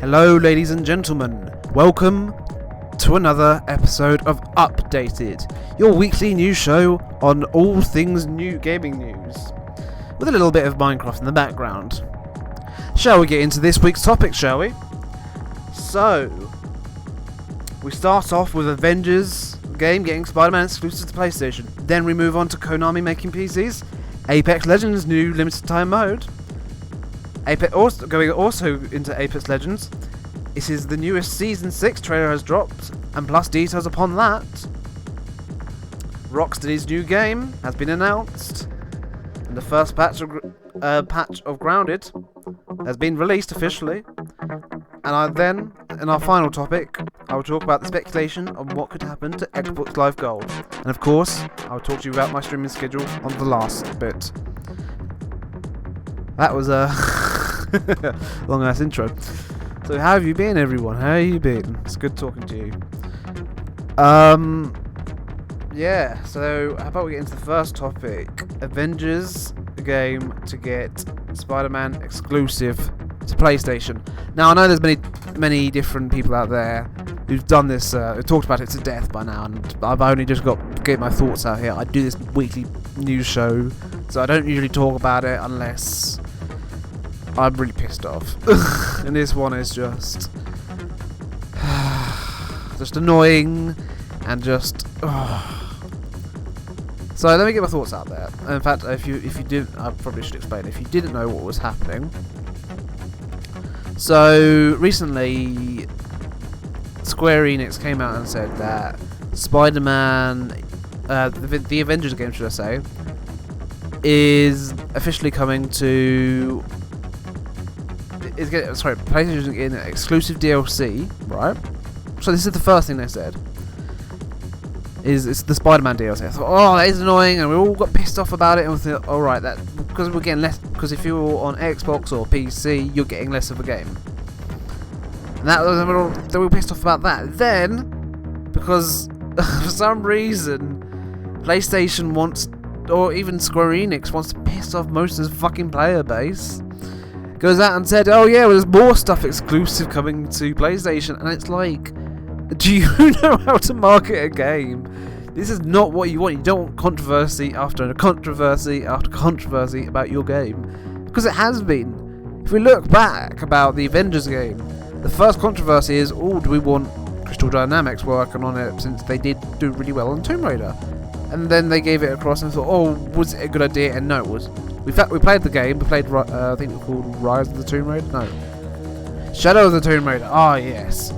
Hello, ladies and gentlemen. Welcome to another episode of Updated, your weekly news show on all things new gaming news, with a little bit of Minecraft in the background. Shall we get into this week's topic, shall we? So, we start off with Avengers game getting Spider-Man exclusive to PlayStation. Then we move on to Konami making PCs, Apex Legends new limited time mode, going also into Apex Legends. This is the newest Season 6 trailer has dropped, and plus details upon that. Rocksteady's new game has been announced, and the first patch of Grounded has been released officially. And in our final topic, I will talk about the speculation on what could happen to Xbox Live Gold. And of course, I will talk to you about my streaming schedule on the last bit. That was a long ass intro. So how have you been, everyone? How have you been? It's good talking to you. Yeah, so how about we get into the first topic? Avengers, the game to get Spider-Man exclusive to PlayStation. Now I know there's many different people out there who've done this, who've talked about it to death by now, and I've only just got to get my thoughts out here. I do this weekly news show, so I don't usually talk about it unless I'm really pissed off. And this one is just annoying and just So let me get my thoughts out there. In fact, if you didn't, I probably should explain. If you didn't know what was happening, so recently Square Enix came out and said that Spider-Man, the Avengers game, should I say, is officially coming to. PlayStation's getting exclusive DLC, right? So this is the first thing they said. It's the Spider-Man DLC. I thought, oh, that is annoying, and we all got pissed off about it, and we thought, all right, that because we're getting less. Because if you're on Xbox or PC, you're getting less of a game. And they were pissed off about that. Then, because for some reason, PlayStation wants, or even Square Enix wants to piss off most of the fucking player base, goes out and said, oh yeah, well, there's more stuff exclusive coming to PlayStation. And it's like, do you know how to market a game? This is not what you want. You don't want controversy after controversy after controversy about your game, because it has been. If we look back about the Avengers game, the first controversy is, oh, do we want Crystal Dynamics working on it, since they did do really well on Tomb Raider? And then they gave it across and thought, oh, was it a good idea? And no, it was. We played the game. We played, I think it was called Rise of the Tomb Raider. No, Shadow of the Tomb Raider. Ah, yes.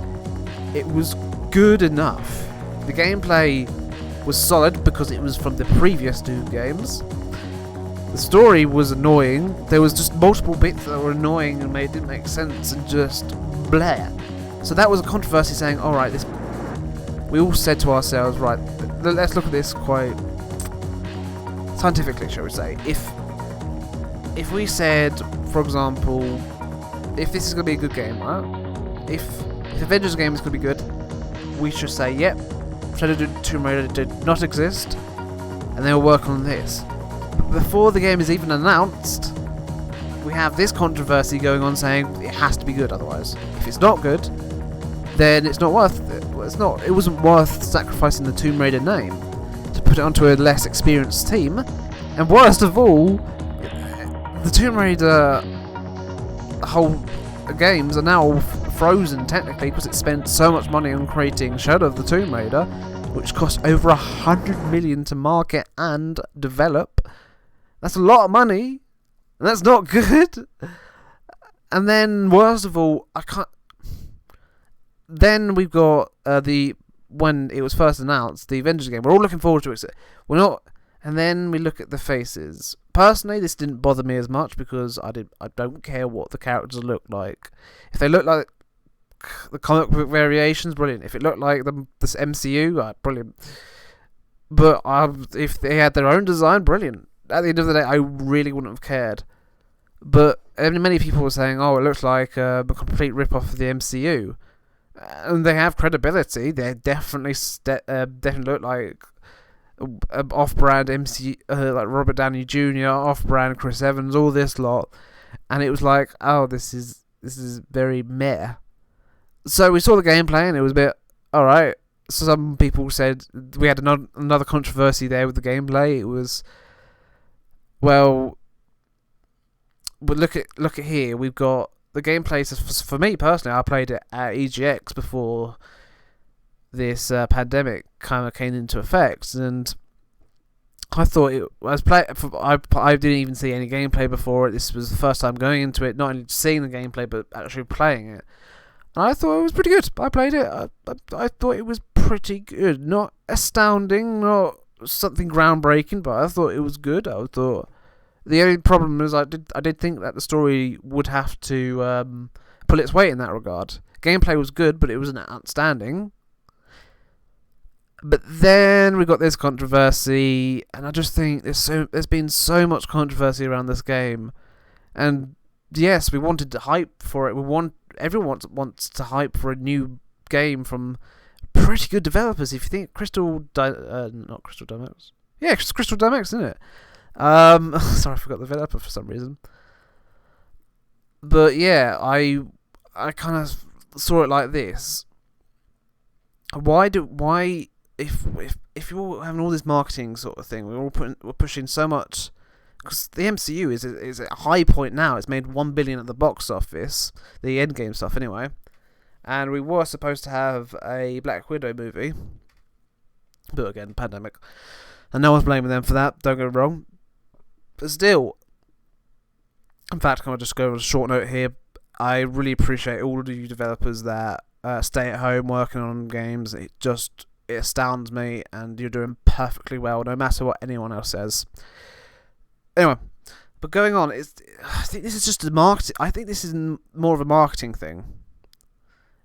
It was good enough. The gameplay was solid because it was from the previous two games. The story was annoying. There was just multiple bits that were annoying and didn't make sense and just blah. So that was a controversy saying, alright, we all said to ourselves, right, let's look at this quite scientifically, shall we say. If we said, for example, if this is going to be a good game, right? If Avengers game is going to be good, we should say, yep, Shadow of the Tomb Raider did not exist, and they were working on this. But before the game is even announced, we have this controversy going on saying it has to be good, otherwise. If it's not good, then it's not worth it. It wasn't worth sacrificing the Tomb Raider name to put it onto a less experienced team. And worst of all, the Tomb Raider whole games are now frozen technically because it spent so much money on creating Shadow of the Tomb Raider, which cost over $100 million to market and develop. That's a lot of money, and that's not good. And then, worst of all, then we've got when it was first announced, the Avengers game. We're all looking forward to it. We're not, and then we look at the faces. Personally, this didn't bother me as much because I don't care what the characters look like. If they look like the comic book variations, brilliant. If it looked like this MCU, brilliant. But if they had their own design, brilliant. At the end of the day, I really wouldn't have cared. But many people were saying, oh, it looks like a complete rip-off of the MCU. And they have credibility. They definitely look like off-brand MC, like Robert Downey Jr., off-brand Chris Evans, all this lot. And it was like, oh, this is very meh. So we saw the gameplay and it was a bit alright. Some people said we had another controversy there with the gameplay. It was, well, but look at here. We've got the gameplay. For me personally, I played it at EGX before this pandemic kind of came into effect, and I thought I didn't even see any gameplay before it. This was the first time going into it, not only seeing the gameplay but actually playing it. And I thought it was pretty good. I played it. I thought it was pretty good. Not astounding, not something groundbreaking, but I thought it was good. I thought the only problem is I did think that the story would have to pull its weight in that regard. Gameplay was good, but it wasn't outstanding. But then we got this controversy, and I just think there's been so much controversy around this game, and yes, we wanted to hype for it. Everyone wants to hype for a new game from pretty good developers. If you think not Crystal Dynamics, yeah, it's Crystal Dynamics, isn't it? Sorry, I forgot the developer for some reason. But yeah, I kind of saw it like this. Why if you're having all this marketing sort of thing, we're pushing so much, because the MCU is at a high point now. It's made $1 billion at the box office, the Endgame stuff anyway, and we were supposed to have a Black Widow movie, but again, pandemic, and no one's blaming them for that. Don't get me wrong, but still, in fact, can I just go on a short note here? I really appreciate all of you developers that stay at home working on games. It astounds me, and you're doing perfectly well, no matter what anyone else says. Anyway, but going on, I think this is just a marketing. I think this is more of a marketing thing.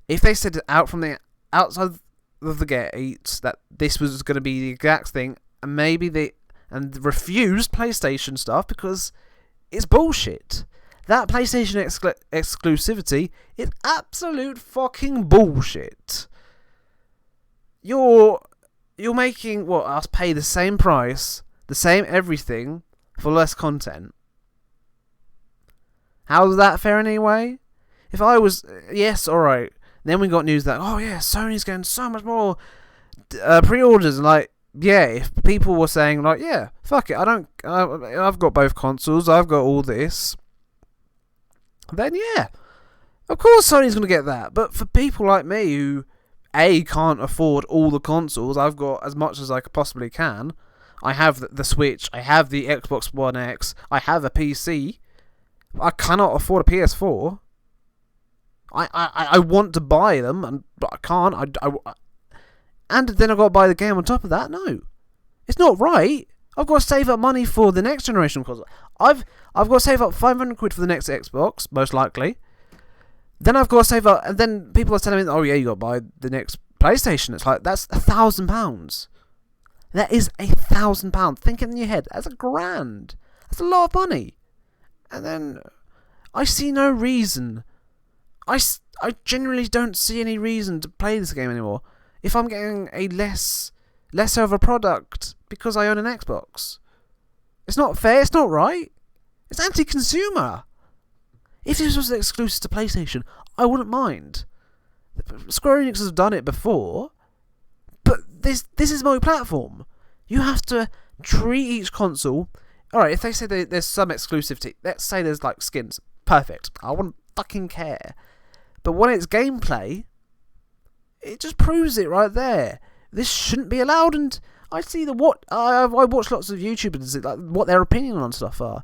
If they said out from the outside of the gate that this was going to be the exact thing, and maybe and refused PlayStation stuff because it's bullshit. That PlayStation exclusivity is absolute fucking bullshit. You're making us pay the same price, the same everything, for less content. How's that fair anyway? If I was yes, alright. Then we got news that Sony's getting so much more pre-orders, and if people were saying fuck it, I've got both consoles, I've got all this, then of course Sony's gonna get that. But for people like me who can't afford all the consoles, I've got as much as I possibly can. I have the Switch, I have the Xbox One X, I have a PC. I cannot afford a PS4. I want to buy them, but I can't. And then I've got to buy the game on top of that. No, it's not right. I've got to save up money for the next generation console. I've got to save up £500 for the next Xbox, most likely. Then I've got to save up, and then people are telling me, you got to buy the next PlayStation. It's like, that's £1,000. That is £1,000. Think in your head, that's £1,000. That's a lot of money. And then I see no reason. I genuinely don't see any reason to play this game anymore if I'm getting a lesser of a product because I own an Xbox. It's not fair. It's not right. It's anti-consumer. If this was exclusive to PlayStation, I wouldn't mind. Square Enix has done it before, but this is multi-platform. You have to treat each console. Alright, if they say there's some exclusivity, let's say there's skins. Perfect. I wouldn't fucking care. But when it's gameplay, it just proves it right there. This shouldn't be allowed, and I see I watch lots of YouTubers, what their opinion on stuff are.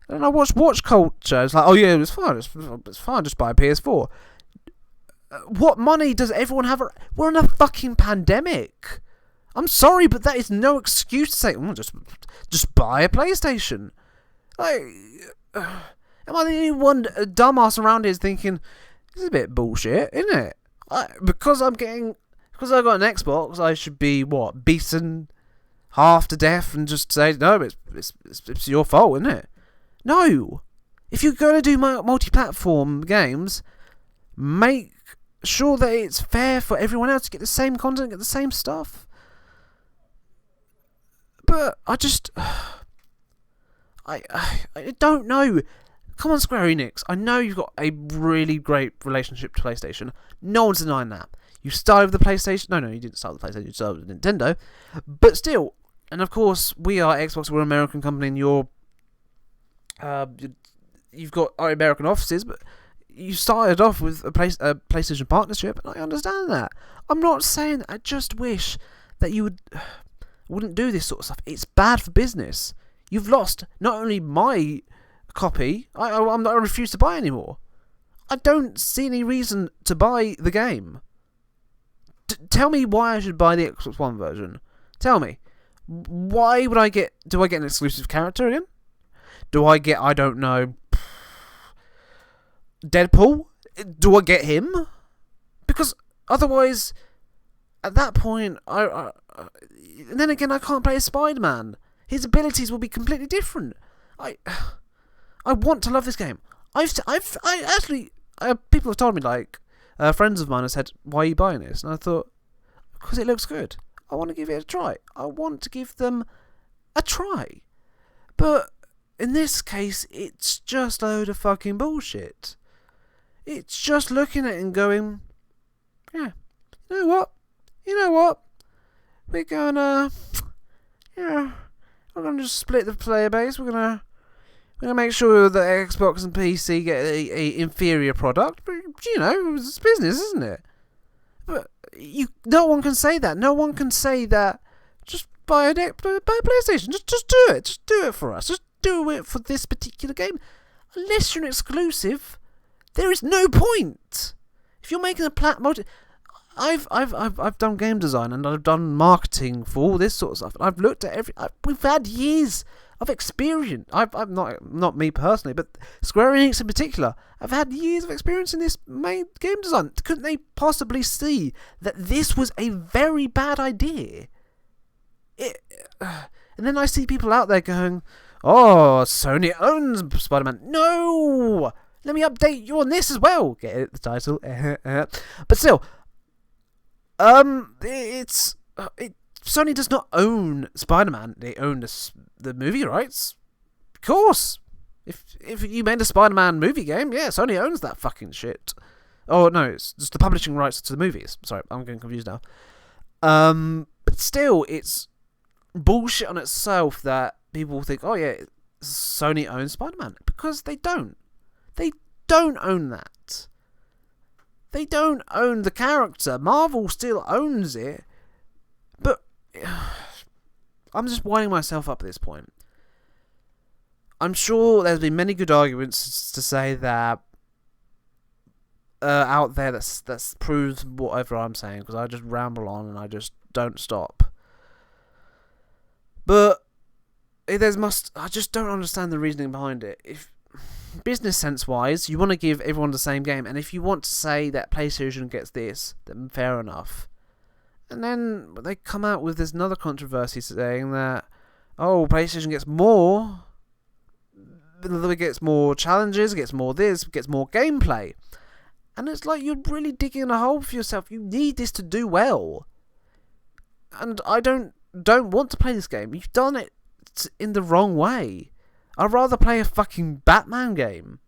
And I watch culture. It's it's fine. It's fine. Just buy a PS4. What money does everyone have? We're in a fucking pandemic. I'm sorry, but that is no excuse to say, just buy a PlayStation. Am I the only one dumbass around here thinking this is a bit bullshit, isn't it? Because I've got an Xbox, I should be beaten half to death and just say no, it's your fault, isn't it? No. If you're going to do multi-platform games, make sure that it's fair for everyone else to get the same content, get the same stuff. But I don't know. Come on, Square Enix. I know you've got a really great relationship to PlayStation. No one's denying that. You started with the PlayStation. No, you didn't start with the PlayStation. You started with Nintendo. But still, and of course, we are Xbox. We're an American company, and you've got our American offices, but you started off with a PlayStation partnership, and I understand that. I'm not saying that. I just wish that you wouldn't do this sort of stuff. It's bad for business. You've lost not only my copy, I refuse to buy anymore. I don't see any reason to buy the game. Tell me why I should buy the Xbox One version. Tell me. Why would I get... Do I get an exclusive character again? Do I get, I don't know... Deadpool? Do I get him? Because otherwise, at that point, and then again, I can't play as Spider-Man. His abilities will be completely different. I want to love this game. I actually, people have told me, like, friends of mine have said, why are you buying this? And I thought, because it looks good. I want to give it a try. I want to give them a try. But in this case, it's just a load of fucking bullshit. It's just looking at it and going, yeah, you know what? We're gonna just split the player base. We're gonna make sure that Xbox and PC get a inferior product. But it's business, isn't it? But no one can say that. No one can say that. Just buy a PlayStation. Just do it. Just do it for us. Just do it for this particular game. Unless you're an exclusive, there is no point. If you're making a multi, I've done game design and I've done marketing for all this sort of stuff. And I've looked at we've had years of experience. I've not me personally, but Square Enix in particular. I've had years of experience in this game design. Couldn't they possibly see that this was a very bad idea? And then I see people out there going, "Oh, Sony owns Spider-Man." No, let me update you on this as well. Get it? The title, but still, Sony does not own Spider-Man. They own the movie rights. Of course. If you made a Spider-Man movie game, yeah, Sony owns that fucking shit. Oh, no, it's just the publishing rights to the movies. Sorry, I'm getting confused now. But still, it's bullshit on itself that people think, oh, yeah, Sony owns Spider-Man. Because they don't. They don't own that. They don't own the character. Marvel still owns it. But I'm just winding myself up at this point. I'm sure there's been many good arguments to say that out there that's proves whatever I'm saying, because I just ramble on and I just don't stop. But I just don't understand the reasoning behind it. If business sense wise, you want to give everyone the same game, and if you want to say that PlayStation gets this, then fair enough. And then they come out with this another controversy saying that, oh, PlayStation gets more. It gets more challenges, it gets more this, it gets more gameplay. And it's like you're really digging a hole for yourself. You need this to do well. And I don't want to play this game. You've done it in the wrong way. I'd rather play a fucking Batman game.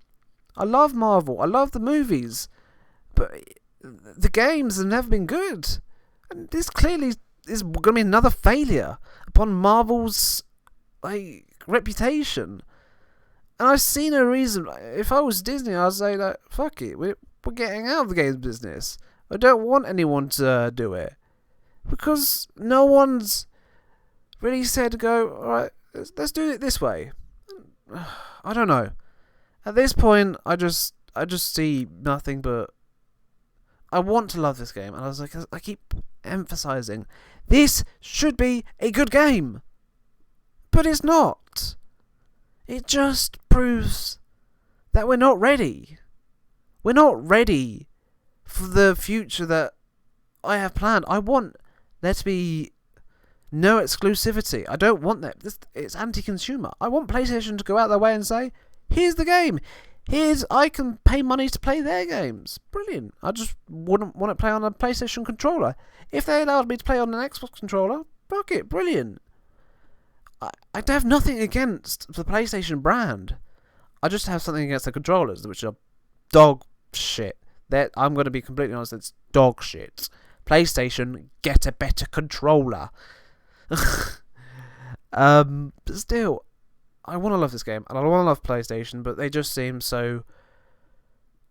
I love Marvel. I love the movies. But the games have never been good. And this clearly is going to be another failure upon Marvel's reputation. And I see no reason. If I was Disney, I'd say that fuck it, we're getting out of the games business. I don't want anyone to do it because no one's really said to go. All right, let's do it this way. I don't know. At this point, I just see nothing but. I want to love this game, and I keep emphasizing this should be a good game, but it's not. It just proves that we're not ready. We're not ready for the future that I have planned. I want there to be no exclusivity. I don't want that. It's anti-consumer. I want PlayStation to go out their way and say, here's the game. I can pay money to play their games. Brilliant. I just wouldn't want to play on a PlayStation controller. If they allowed me to play on an Xbox controller, fuck it, brilliant. I have nothing against the PlayStation brand. I just have something against the controllers, which are dog shit. I'm going to be completely honest, it's dog shit. PlayStation, get a better controller. But still, I want to love this game, and I want to love PlayStation, but they just seem so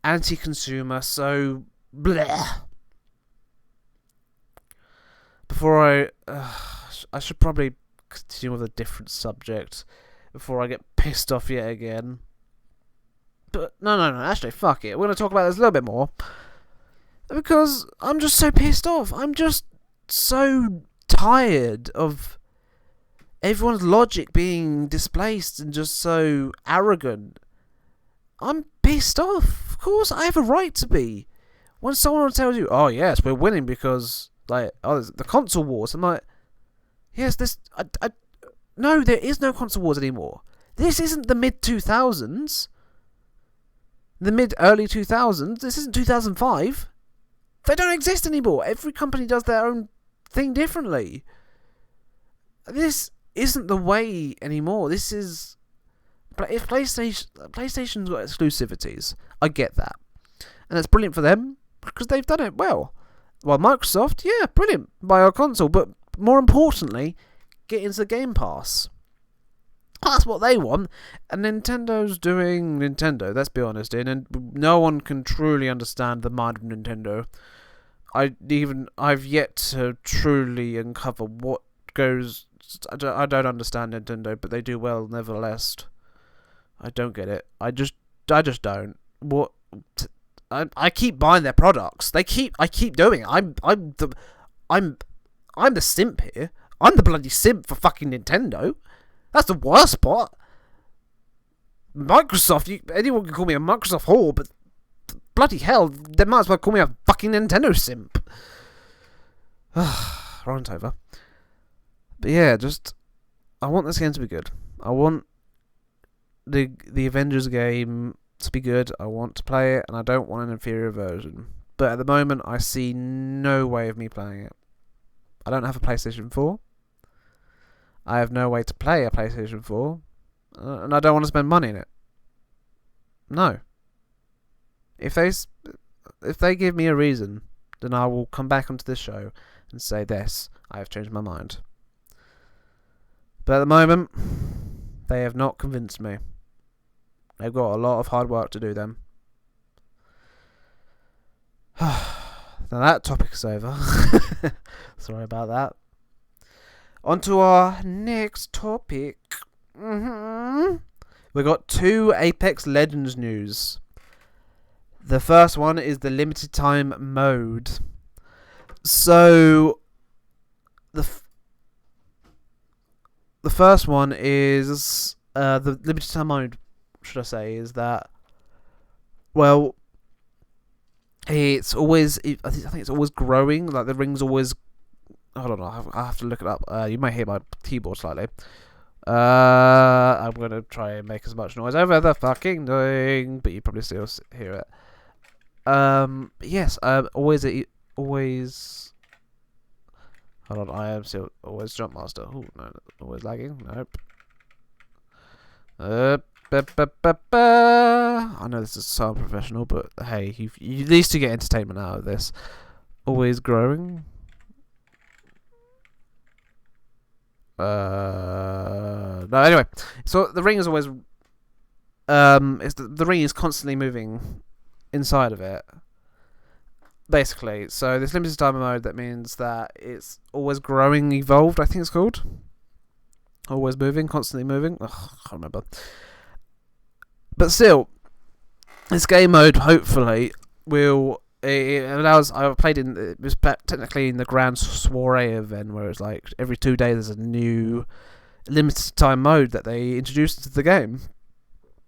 anti-consumer, so bleh. Before I should probably continue with a different subject before I get pissed off yet again. But no, actually, fuck it. We're going to talk about this a little bit more. Because I'm just so pissed off. I'm just so tired of everyone's logic being displaced and just so arrogant. I'm pissed off. Of course, I have a right to be. When someone tells you, oh yes, we're winning because, like, oh, there's the console wars. I'm like, yes, no, there is no console wars anymore. This isn't the mid-2000s. The mid-early 2000s. This isn't 2005. They don't exist anymore. Every company does their own thing differently. This isn't the way anymore. This is... If PlayStation's got exclusivities, I get that. And that's brilliant for them, because they've done it well. While Microsoft, yeah, brilliant. Buy our console, but more importantly, get into the Game Pass. That's what they want. And Nintendo's doing Nintendo, let's be honest, and no one can truly understand the mind of Nintendo. I've yet to truly uncover what goes... I don't understand Nintendo, but they do well nevertheless. I don't get it. I just don't. What? I keep buying their products. I keep doing it. I'm the simp here. I'm the bloody simp for fucking Nintendo. That's the worst part. Microsoft, anyone can call me a Microsoft whore, but bloody hell, they might as well call me a fucking Nintendo simp. Rant over. But yeah, I want this game to be good. I want the Avengers game to be good. I want to play it, and I don't want an inferior version. But at the moment, I see no way of me playing it. I don't have a PlayStation 4. I have no way to play a PlayStation 4. And I don't want to spend money in it. No. If they give me a reason, then I will come back onto this show and say this. I have changed my mind. But at the moment, they have not convinced me. They've got a lot of hard work to do then. Now that topic's over. Sorry about that. On to our next topic. We got 2 Apex Legends news. The first one is the limited time mode. So the first one is the limited time mode. Should I say is that? Well, it's always. I think it's always growing. Like the ring's always. Hold on, I have to look it up. You might hear my keyboard slightly. I'm gonna try and make as much noise over the fucking thing, but you probably still hear it. Yes. Always. Hold on, I am still always jump master. Oh no, always lagging. Nope. I know this is so unprofessional, but hey, you at least to get entertainment out of this. Always growing. No, anyway, so the ring is always the ring is constantly moving inside of it, basically. So this limited time mode, that means that it's always growing, evolved, I think it's called. Always moving, constantly moving. Ugh, I can't remember. But still, this game mode hopefully will. It allows. I played in. It was technically in the Grand Soiree event, where it's like every 2 days there's a new limited time mode that they introduced into the game.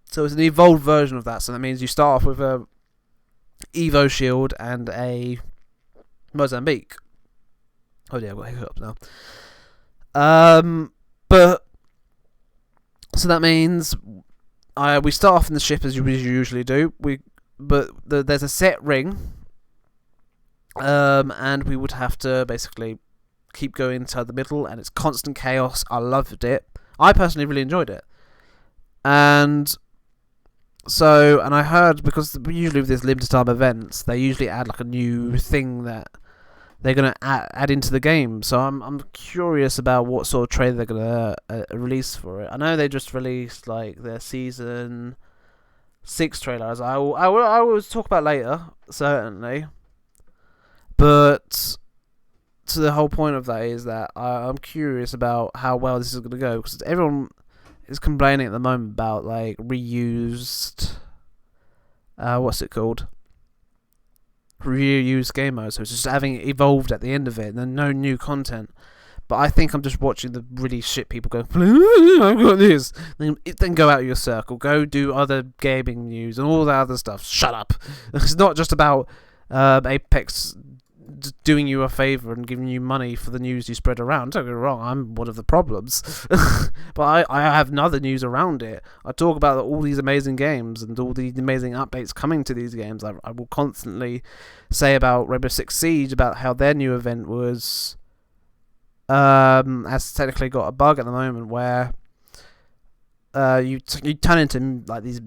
So it's an evolved version of that. So that means you start off with a Evo Shield and a Mozambique. Oh yeah, I've got hiccups now. But so that means we start off in the ship as you usually do. There's a set ring. And we would have to basically keep going to the middle, and it's constant chaos. I loved it. I personally really enjoyed it. And So, and I heard, because usually with these limited time events, they usually add like a new thing that they're gonna add into the game. So I'm curious about what sort of trailer they're gonna release for it. I know they just released like their season 6 trailer, as I will talk about later, certainly. But to the whole point of that is that I'm curious about how well this is gonna go, because everyone is complaining at the moment about like reused, what's it called? Reused game mode. So it's just having evolved at the end of it, and then no new content. But I think I'm just watching the really shit people go, I've got this. Then go out of your circle, go do other gaming news and all that other stuff. Shut up. It's not just about Apex doing you a favour and giving you money for the news you spread around. Don't get me wrong, I'm one of the problems. But I have other news around it. I talk about all these amazing games and all the amazing updates coming to these games. I will constantly say about Rainbow Six Siege, about how their new event was has technically got a bug at the moment where you turn into like these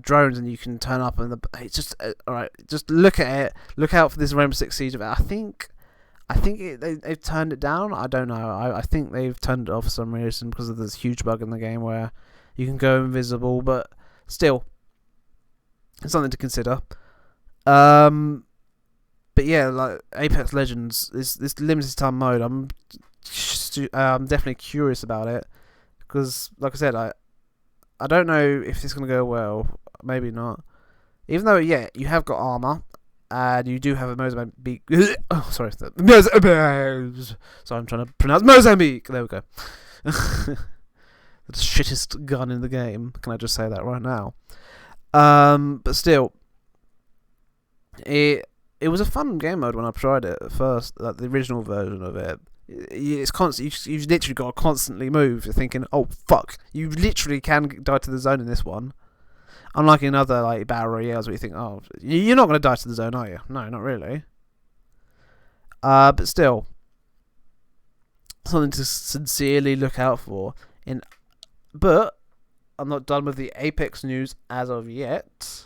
drones, and you can turn up, and it's just alright. Just look at it. Look out for this Rainbow Six Siege event. I think they've turned it down. I don't know. I think they've turned it off for some reason, because of this huge bug in the game where you can go invisible. But still, it's something to consider. But yeah, like Apex Legends, this limited time mode, I'm definitely curious about it, because like I said, I don't know if it's gonna go well. Maybe not. Even though, yeah, you have got armor, and you do have a Mozambique. Oh, sorry, Mozambique. So I'm trying to pronounce Mozambique. There we go. The shittest gun in the game. Can I just say that right now? But still, it was a fun game mode when I tried it at first, like the original version of it. It's constant. You've literally got to constantly move. You're thinking, oh fuck, you literally can die to the zone in this one. Unlike in other like battle royales where you think, oh, you're not going to die to the zone, are you? No, not really. But still, something to sincerely look out for. But I'm not done with the Apex news as of yet.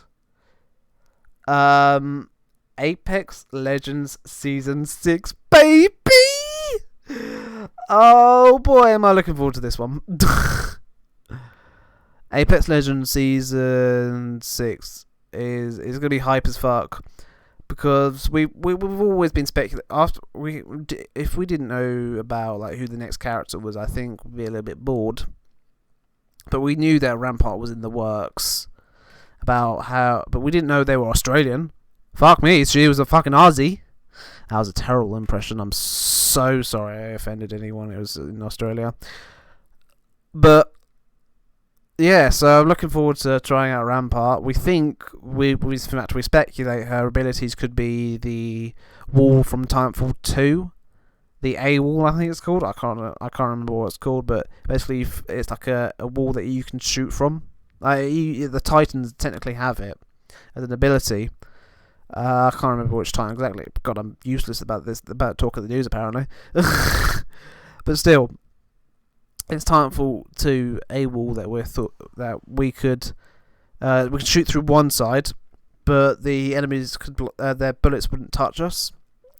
Apex Legends Season 6, baby! Oh boy, am I looking forward to this one. Apex Legends Season 6 is going to be hype as fuck, because we've always been speculating. If we didn't know about like who the next character was, I think we'd be a little bit bored. But we knew that Rampart was in the works, but we didn't know they were Australian. Fuck me, she was a fucking Aussie. That was a terrible impression. I'm so sorry I offended anyone who was in Australia. But yeah, so I'm looking forward to trying out Rampart. We think we speculate her abilities could be the wall from Titanfall 2, the A wall, I think it's called. I can't remember what it's called, but basically it's like a wall that you can shoot from. The Titans technically have it as an ability. I can't remember which Titan exactly. God, I'm useless about talk of the news apparently. But still, it's Titanfall 2 A wall that we could shoot through one side, but the enemies their bullets wouldn't touch us.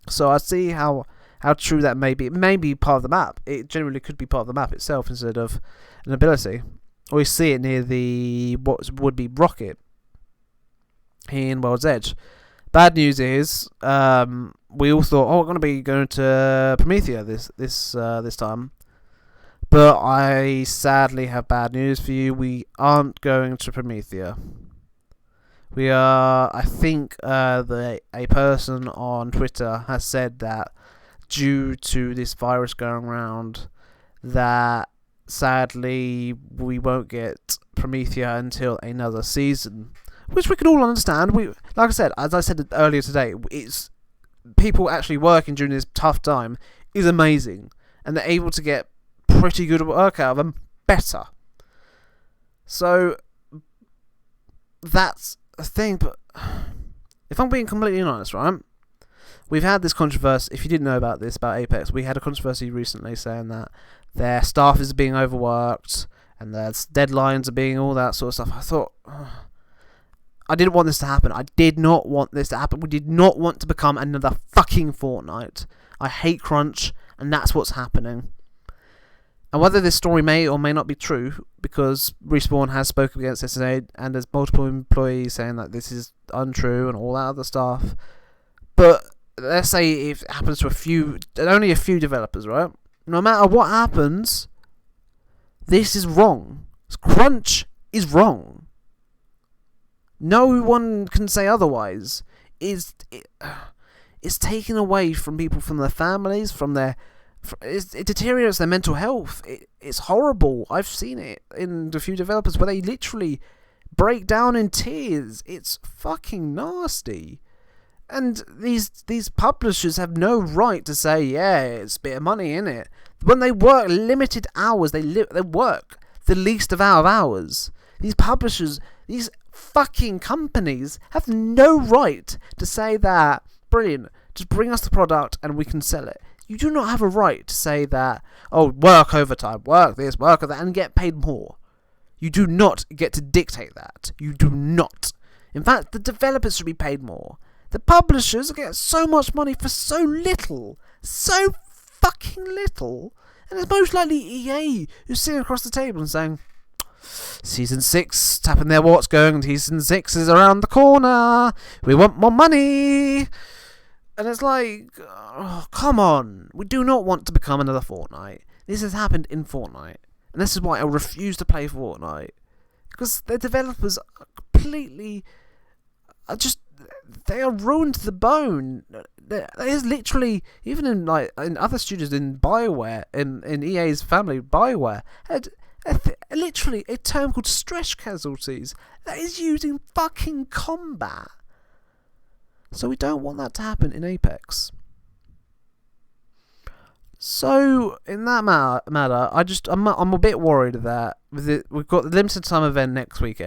So I see how true that may be. It may be part of the map. It generally could be part of the map itself instead of an ability. Or you see it near the what would be rocket in World's Edge. Bad news is, we all thought, we're going to be going to Promethea this time. But I sadly have bad news for you. We aren't going to Promethea. We are. I think a person on Twitter has said that due to this virus going around, that sadly we won't get Promethea until another season. Which we can all understand. As I said earlier today, it's people actually working during this tough time is amazing, and they're able to get pretty good work out of them better. So that's a thing. But if I'm being completely honest, right, we've had this controversy. If you didn't know about Apex, we had a controversy recently saying that their staff is being overworked, and the deadlines are being all that sort of stuff. I thought, I didn't want this to happen. I did not want this to happen. We did not want to become another fucking Fortnite. I hate crunch, and that's what's happening. And whether this story may or may not be true, because Respawn has spoken against this and there's multiple employees saying that this is untrue and all that other stuff. But let's say if it happens to only a few developers, right? No matter what happens, this is wrong. Crunch is wrong. No one can say otherwise. It's taken away from people, from their families, from their... It deteriorates their mental health. It's horrible. I've seen it in a few developers where they literally break down in tears. It's fucking nasty. And these publishers have no right to say, yeah, it's a bit of money in it. When they work limited hours, they work the least amount of hours. These publishers, these fucking companies have no right to say that, brilliant, just bring us the product and we can sell it. You do not have a right to say that, oh, work overtime, work this, work that, and get paid more. You do not get to dictate that. You do not. In fact, the developers should be paid more. The publishers get so much money for so little. So fucking little. And it's most likely EA who's sitting across the table and saying, Season 6, tapping their watch going, Season 6 is around the corner. We want more money. And it's like, oh, come on. We do not want to become another Fortnite. This has happened in Fortnite. And this is why I refuse to play Fortnite. Because the developers are completely... they are ruined to the bone. There's literally... Even in other studios, in BioWare, in EA's family, BioWare, had literally a term called stress casualties that is used in fucking combat. So we don't want that to happen in Apex. So in that matter, I'm a bit worried that we've got the limited time event next week.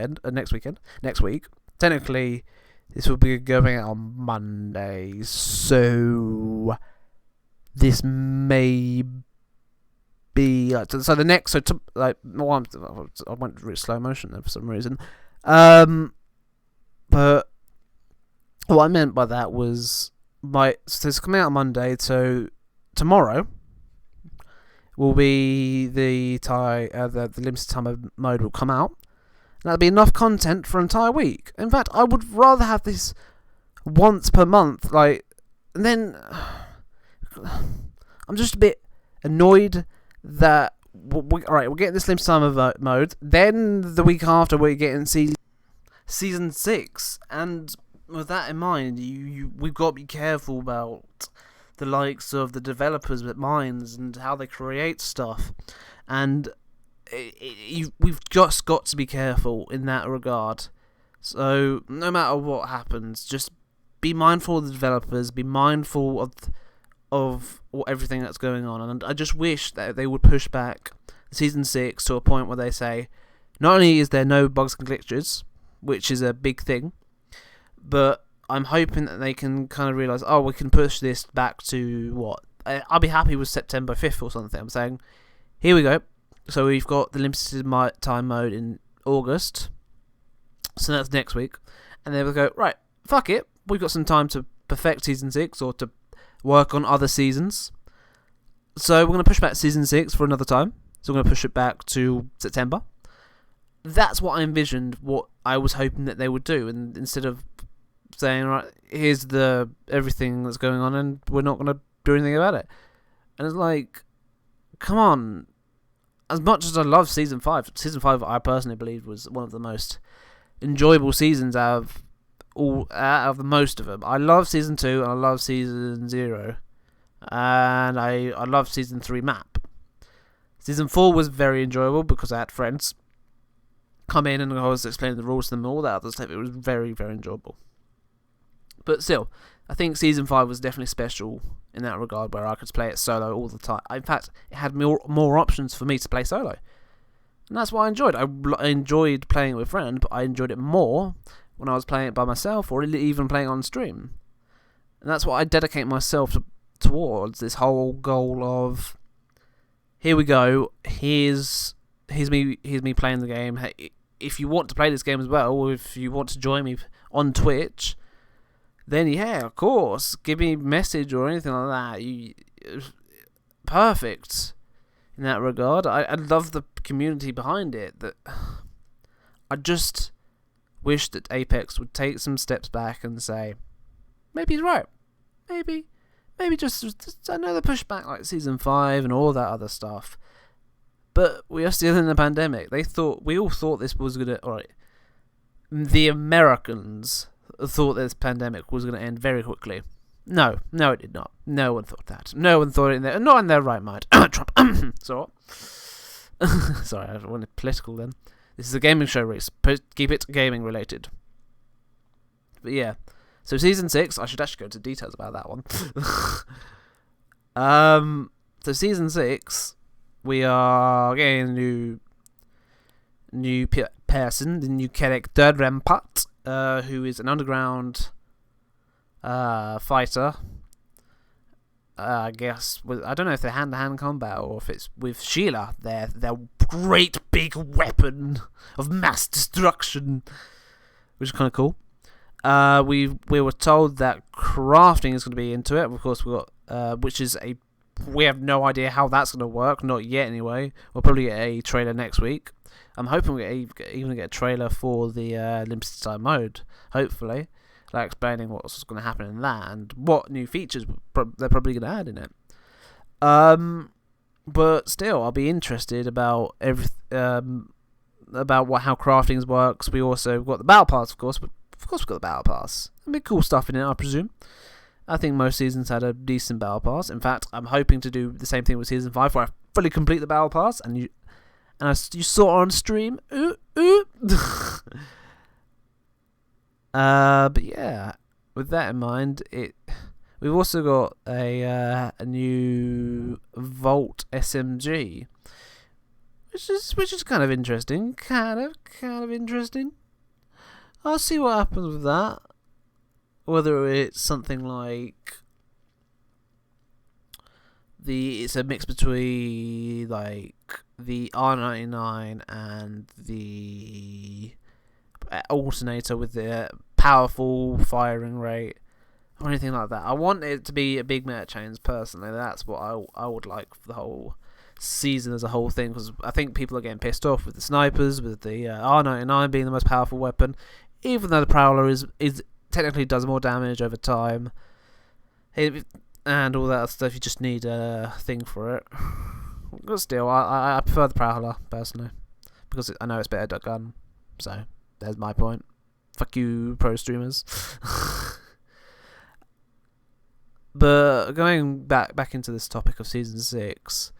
Technically, this will be going out on Monday, so this may be I went really slow motion there for some reason, but. What I meant by that was, so it's coming out on Monday, so tomorrow will be the limited time mode will come out. And that'll be enough content for an entire week. In fact, I would rather have this once per month, and then I'm just a bit annoyed that we're getting this limited time mode. Then the week after we're getting season 6, and with that in mind, we've got to be careful about the likes of the developers at Minds and how they create stuff, and we've just got to be careful in that regard. So no matter what happens, just be mindful of the developers, be mindful of everything that's going on, and I just wish that they would push back Season 6 to a point where they say, not only is there no bugs and glitches, which is a big thing, but I'm hoping that they can kind of realise, oh, we can push this back to what? I'll be happy with September 5th or something. I'm saying, here we go. So we've got the limited time mode in August. So that's next week. And then we'll go, right, fuck it. We've got some time to perfect Season 6 or to work on other seasons. So we're going to push back Season 6 for another time. So we're going to push it back to September. That's what I envisioned, what I was hoping that they would do. And instead of saying, right, here's everything that's going on and we're not going to do anything about it. And it's like, come on. As much as I love Season 5 I personally believe was one of the most enjoyable seasons out of the most of them. I love Season 2 and I love Season 0. And I love Season 3 map. Season 4 was very enjoyable because I had friends come in and I was explaining the rules to them and all that other stuff. It was very, very enjoyable. But still, I think Season 5 was definitely special in that regard, where I could play it solo all the time. In fact, it had more options for me to play solo. And that's what I enjoyed. I enjoyed playing it with friends, but I enjoyed it more when I was playing it by myself or even playing on stream. And that's what I dedicate myself towards, this whole goal of, here we go, here's here's me playing the game. Hey, if you want to play this game as well, or if you want to join me on Twitch, then yeah, of course, give me a message or anything like that. Perfect in that regard. I love the community behind it. That I just wish that Apex would take some steps back and say, maybe he's right. Maybe just another pushback like Season 5 and all that other stuff. But we are still in a pandemic. We all thought this was gonna. Alright, the Americans thought this pandemic was gonna end very quickly. No, it did not. No one thought that. No one thought it not in their right mind. Trump. So, sorry, I wanted political then. This is a gaming show, Reese. Keep it gaming related. But yeah, so Season 6. I should actually go into details about that one. So Season 6. We are getting a new person, the new character, Rampart, who is an underground fighter. I guess I don't know if they're hand-to-hand combat or if it's with Sheila, their great big weapon of mass destruction, which is kind of cool. We were told that crafting is going to be into it. Of course, we got we have no idea how that's going to work, not yet anyway. We'll probably get a trailer next week. I'm hoping we even get a trailer for the limited time mode, hopefully, like explaining what's going to happen in that and what new features they're probably going to add in it. But still, I'll be interested about about how crafting works. We also got the battle pass, of course, but of course we've got the battle pass. There'll be cool stuff in it, I presume. I think most seasons had a decent battle pass. In fact, I'm hoping to do the same thing with Season 5, where I fully complete the battle pass, and you saw on stream. But yeah, with that in mind, we've also got a new Vault SMG, which is kind of interesting. Kind of interesting. I'll see what happens with that. Whether it's something like it's a mix between like the R99 and the alternator with the powerful firing rate or anything like that. I want it to be a big meta change personally. That's what I would like for the whole season as a whole thing, because I think people are getting pissed off with the snipers, with the R99 being the most powerful weapon, even though the Prowler is technically does more damage over time, and all that stuff. You just need a thing for it. But still, I prefer the Prowler personally, because I know it's better at gun. So there's my point. Fuck you, pro streamers. But going back into this topic of Season 6,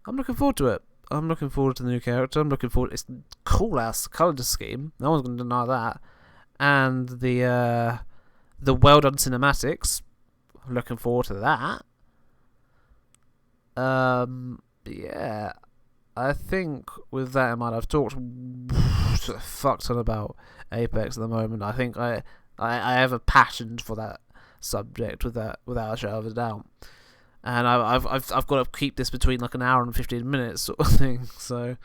I'm looking forward to it. I'm looking forward to the new character. I'm looking forward. It's cool ass colour scheme. No one's going to deny that. And the well done cinematics. I'm looking forward to that. Yeah, I think with that in mind, I've talked a fuck ton about Apex at the moment. I think I have a passion for that subject without a shadow of a doubt. And I've got to keep this between like an hour and 15 minutes sort of thing. So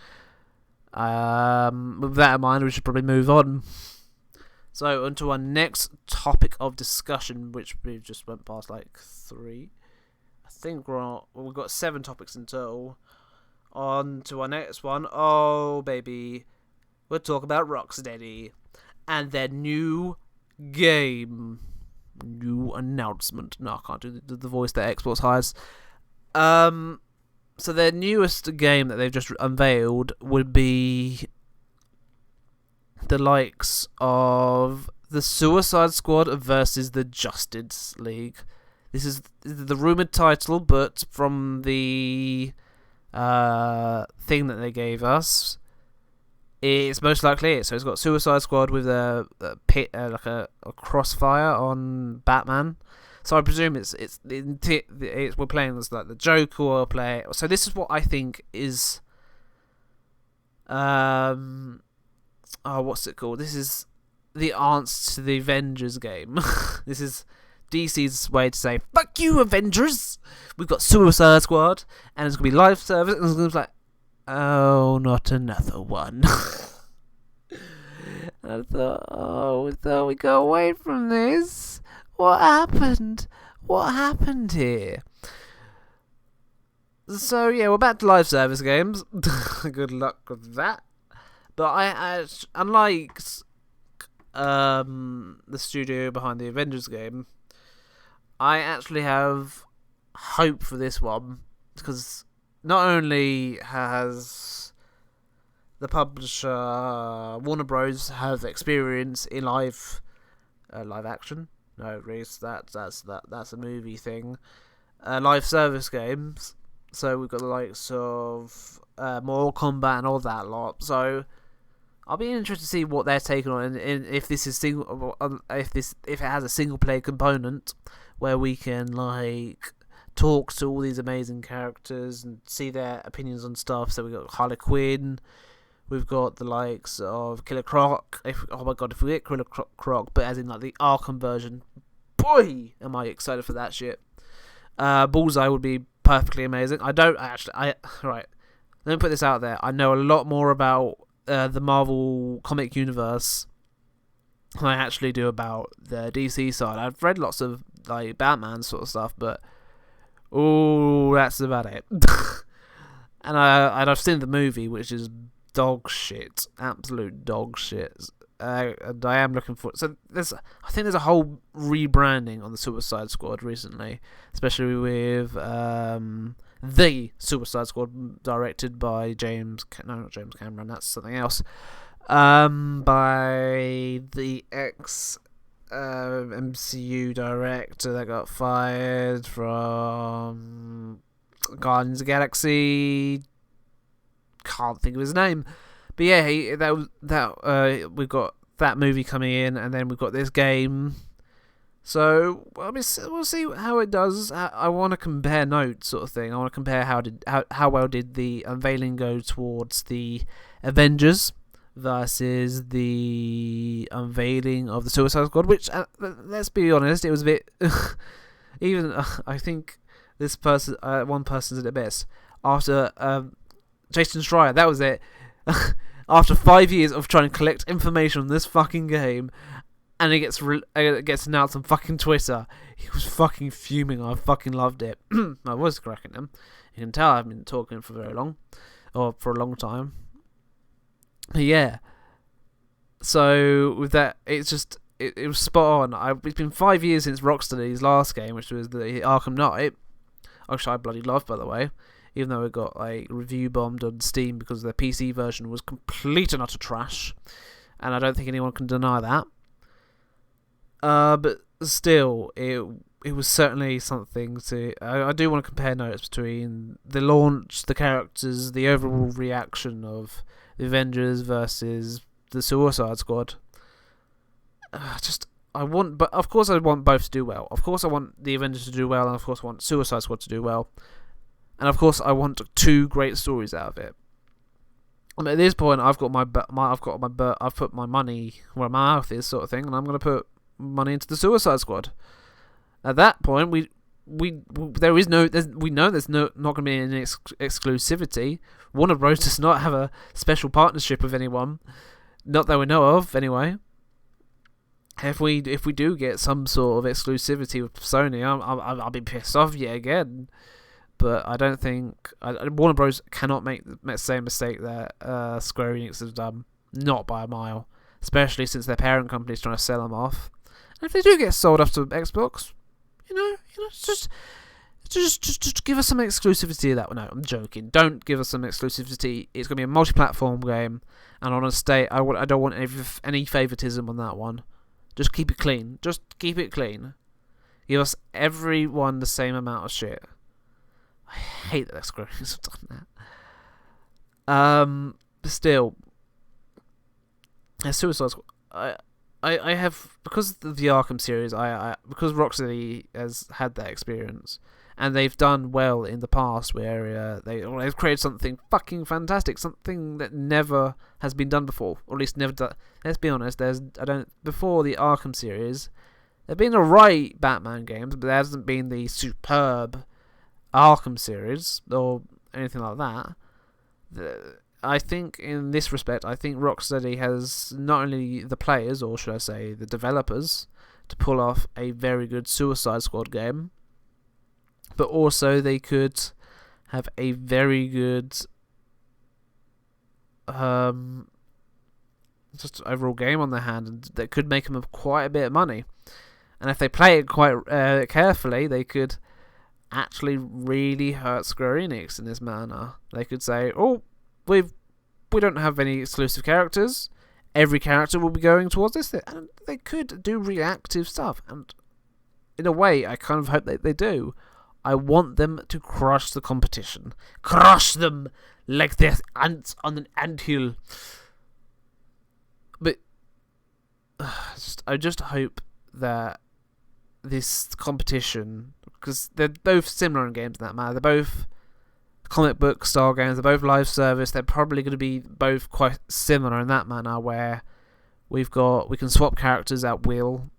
with that in mind, we should probably move on. So, onto our next topic of discussion, which we just went past like 3. I think we've got 7 topics in total. On to our next one. Oh, baby. We'll talk about Rocksteady and their new game. New announcement. No, I can't do the voice that Xbox hires. So, their newest game that they've just unveiled would be the likes of the Suicide Squad versus the Justice League. This is the rumoured title, but from the thing that they gave us, it's most likely it. So it's got Suicide Squad with a crossfire on Batman. So I presume we're playing as like the Joker or play. So this is what I think is what's it called? This is the answer to the Avengers game. This is DC's way to say, fuck you, Avengers! We've got Suicide Squad, and it's going to be live service, and it's going to be like, Oh, not another one. I thought, oh, we thought we got away from this. What happened? What happened here? So yeah, we're back to live service games. Good luck with that. But unlike the studio behind the Avengers game, I actually have hope for this one, because not only has the publisher Warner Bros have experience in live action. No, Reese, that's a movie thing. Live service games. So we've got the likes of Mortal Kombat and all that lot. So I'll be interested to see what they're taking on, and if this is if it has a single player component where we can like talk to all these amazing characters and see their opinions on stuff. So we've got Harley Quinn, we've got the likes of Killer Croc. Oh my god, if we get Killer Croc, but as in like the Arkham version, boy, am I excited for that shit. Bullseye would be perfectly amazing. Right, let me put this out there. I know a lot more about the Marvel comic universe than I actually do about the DC side. I've read lots of like Batman sort of stuff, but that's about it. and I've seen the movie, which is dog shit, absolute dog shit. And I am looking for. So I think there's a whole rebranding on the Suicide Squad recently, especially with the Suicide Squad, directed by not James Cameron. That's something else. By the ex MCU director that got fired from Guardians of the Galaxy. Can't think of his name. But yeah, we've got that movie coming in, and then we've got this game. So we'll see how it does. I want to compare notes, sort of thing. I want to compare how well did the unveiling go towards the Avengers versus the unveiling of the Suicide Squad. Which, let's be honest, it was a bit. Even I think this person, one person did it best after Jason Schreier. That was it. After 5 years of trying to collect information on this fucking game, and it gets announced on fucking Twitter, he was fucking fuming. I fucking loved it. I was cracking him. You can tell I haven't been talking for very long, or for a long time. But yeah. So with that, it's just it was spot on. It's been 5 years since Rocksteady's last game, which was the Arkham Knight, which I bloody love, by the way. Even though it got like review bombed on Steam because the PC version was complete and utter trash, and I don't think anyone can deny that. But still, it was certainly something to. I do want to compare notes between the launch, the characters, the overall reaction of the Avengers versus the Suicide Squad. But of course I want both to do well. Of course I want the Avengers to do well, and of course I want Suicide Squad to do well. And of course, I want two great stories out of it. I mean, at this point, I've put my money where my mouth is, sort of thing, and I'm going to put money into the Suicide Squad. At that point, we know there's not going to be any exclusivity. Warner Bros does not have a special partnership with anyone, not that we know of, anyway. If we do get some sort of exclusivity with Sony, I'll be pissed off yet again. But I don't think Warner Bros cannot make the same mistake that Square Enix has done, not by a mile. Especially since their parent company is trying to sell them off. And if they do get sold off to Xbox, just give us some exclusivity of that. No, I'm joking. Don't give us some exclusivity. It's going to be a multi-platform game, and I don't want any favoritism on that one. Just keep it clean. Give us everyone the same amount of shit. I hate that Square Enix have done that. But still, Suicide Squad. I have, because of the Arkham series. Because Rocksteady has had that experience, and they've done well in the past, where they've created something fucking fantastic, something that never has been done before, or at least never done. Let's be honest. Before the Arkham series, there've been alright Batman games, but there hasn't been the superb Arkham series or anything like that. I think in this respect, I think Rocksteady has not only the players, or should I say the developers, to pull off a very good Suicide Squad game, but also they could have a very good just overall game on their hand that could make them quite a bit of money. And if they play it quite carefully, they could actually really hurt Square Enix in this manner. They could say, "Oh, we don't have any exclusive characters. Every character will be going towards this," and they could do reactive stuff. And in a way, I kind of hope that they do. I want them to crush the competition, crush them like they're ants on an anthill. But I just hope that this competition, because they're both similar in games in that matter, they're both comic book style games, they're both live service, they're probably going to be both quite similar in that manner, where we can swap characters at will,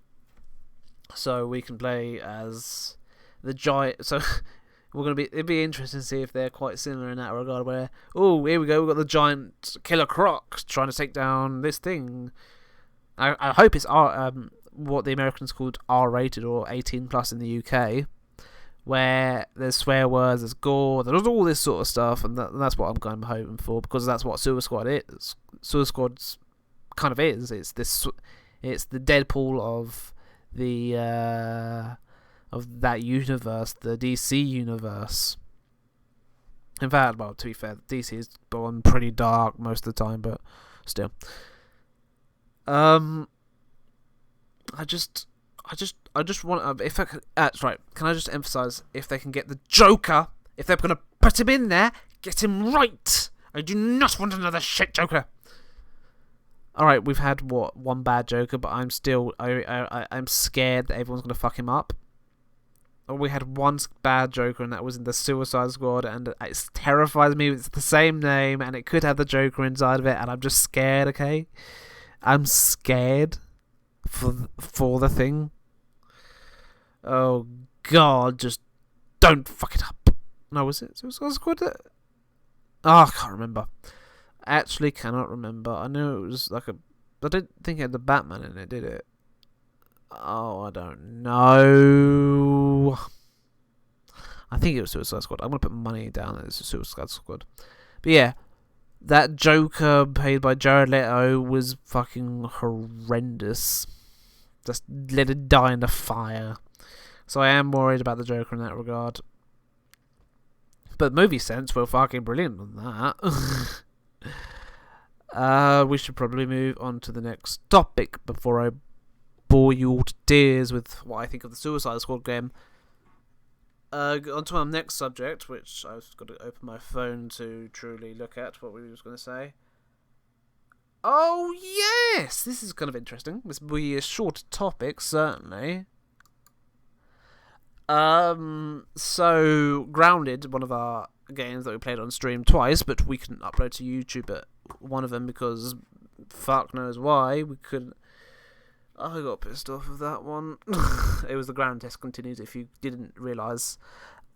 so we can play as the giant. So it'd be interesting to see if they're quite similar in that regard, where, oh, here we go, we've got the giant killer croc trying to take down this thing. I hope it's what the Americans called R-rated, or 18 plus in the UK, where there's swear words, there's gore, there's all this sort of stuff, and that's what I'm kind of hoping for, because that's what Suicide Squad is. Suicide Squad's kind of is. It's the Deadpool of that universe, the DC universe. In fact, well, to be fair, DC is gone pretty dark most of the time, but still. I just want, if I could, that's right, can I just emphasise, if they can get the Joker, if they're going to put him in there, get him right. I do not want another shit Joker. Alright, we've had, one bad Joker, but I'm still, I'm scared that everyone's going to fuck him up. We had one bad Joker, and that was in the Suicide Squad, and it terrifies me. It's the same name, and it could have the Joker inside of it, and I'm just scared, okay? I'm scared for the thing. Oh God, just don't fuck it up. No, was it Suicide Squad? Oh, I can't remember. Actually, cannot remember. I know it was like I didn't think it had the Batman in it, did it? Oh, I don't know. I think it was Suicide Squad. I'm gonna put money down that it's a Suicide Squad. But yeah, that Joker played by Jared Leto was fucking horrendous. Just let it die in the fire. So I am worried about the Joker in that regard. But movie sense were fucking brilliant on that. We should probably move on to the next topic before I bore you all to tears with what I think of the Suicide Squad game. On to our next subject, which I've got to open my phone to truly look at what we was going to say. Oh yes, this is kind of interesting. This will be a short topic, certainly. So Grounded, one of our games that we played on stream twice, but we couldn't upload to YouTube at one of them because fuck knows why we couldn't. I got pissed off with that one. It was the ground test continues, if you didn't realise.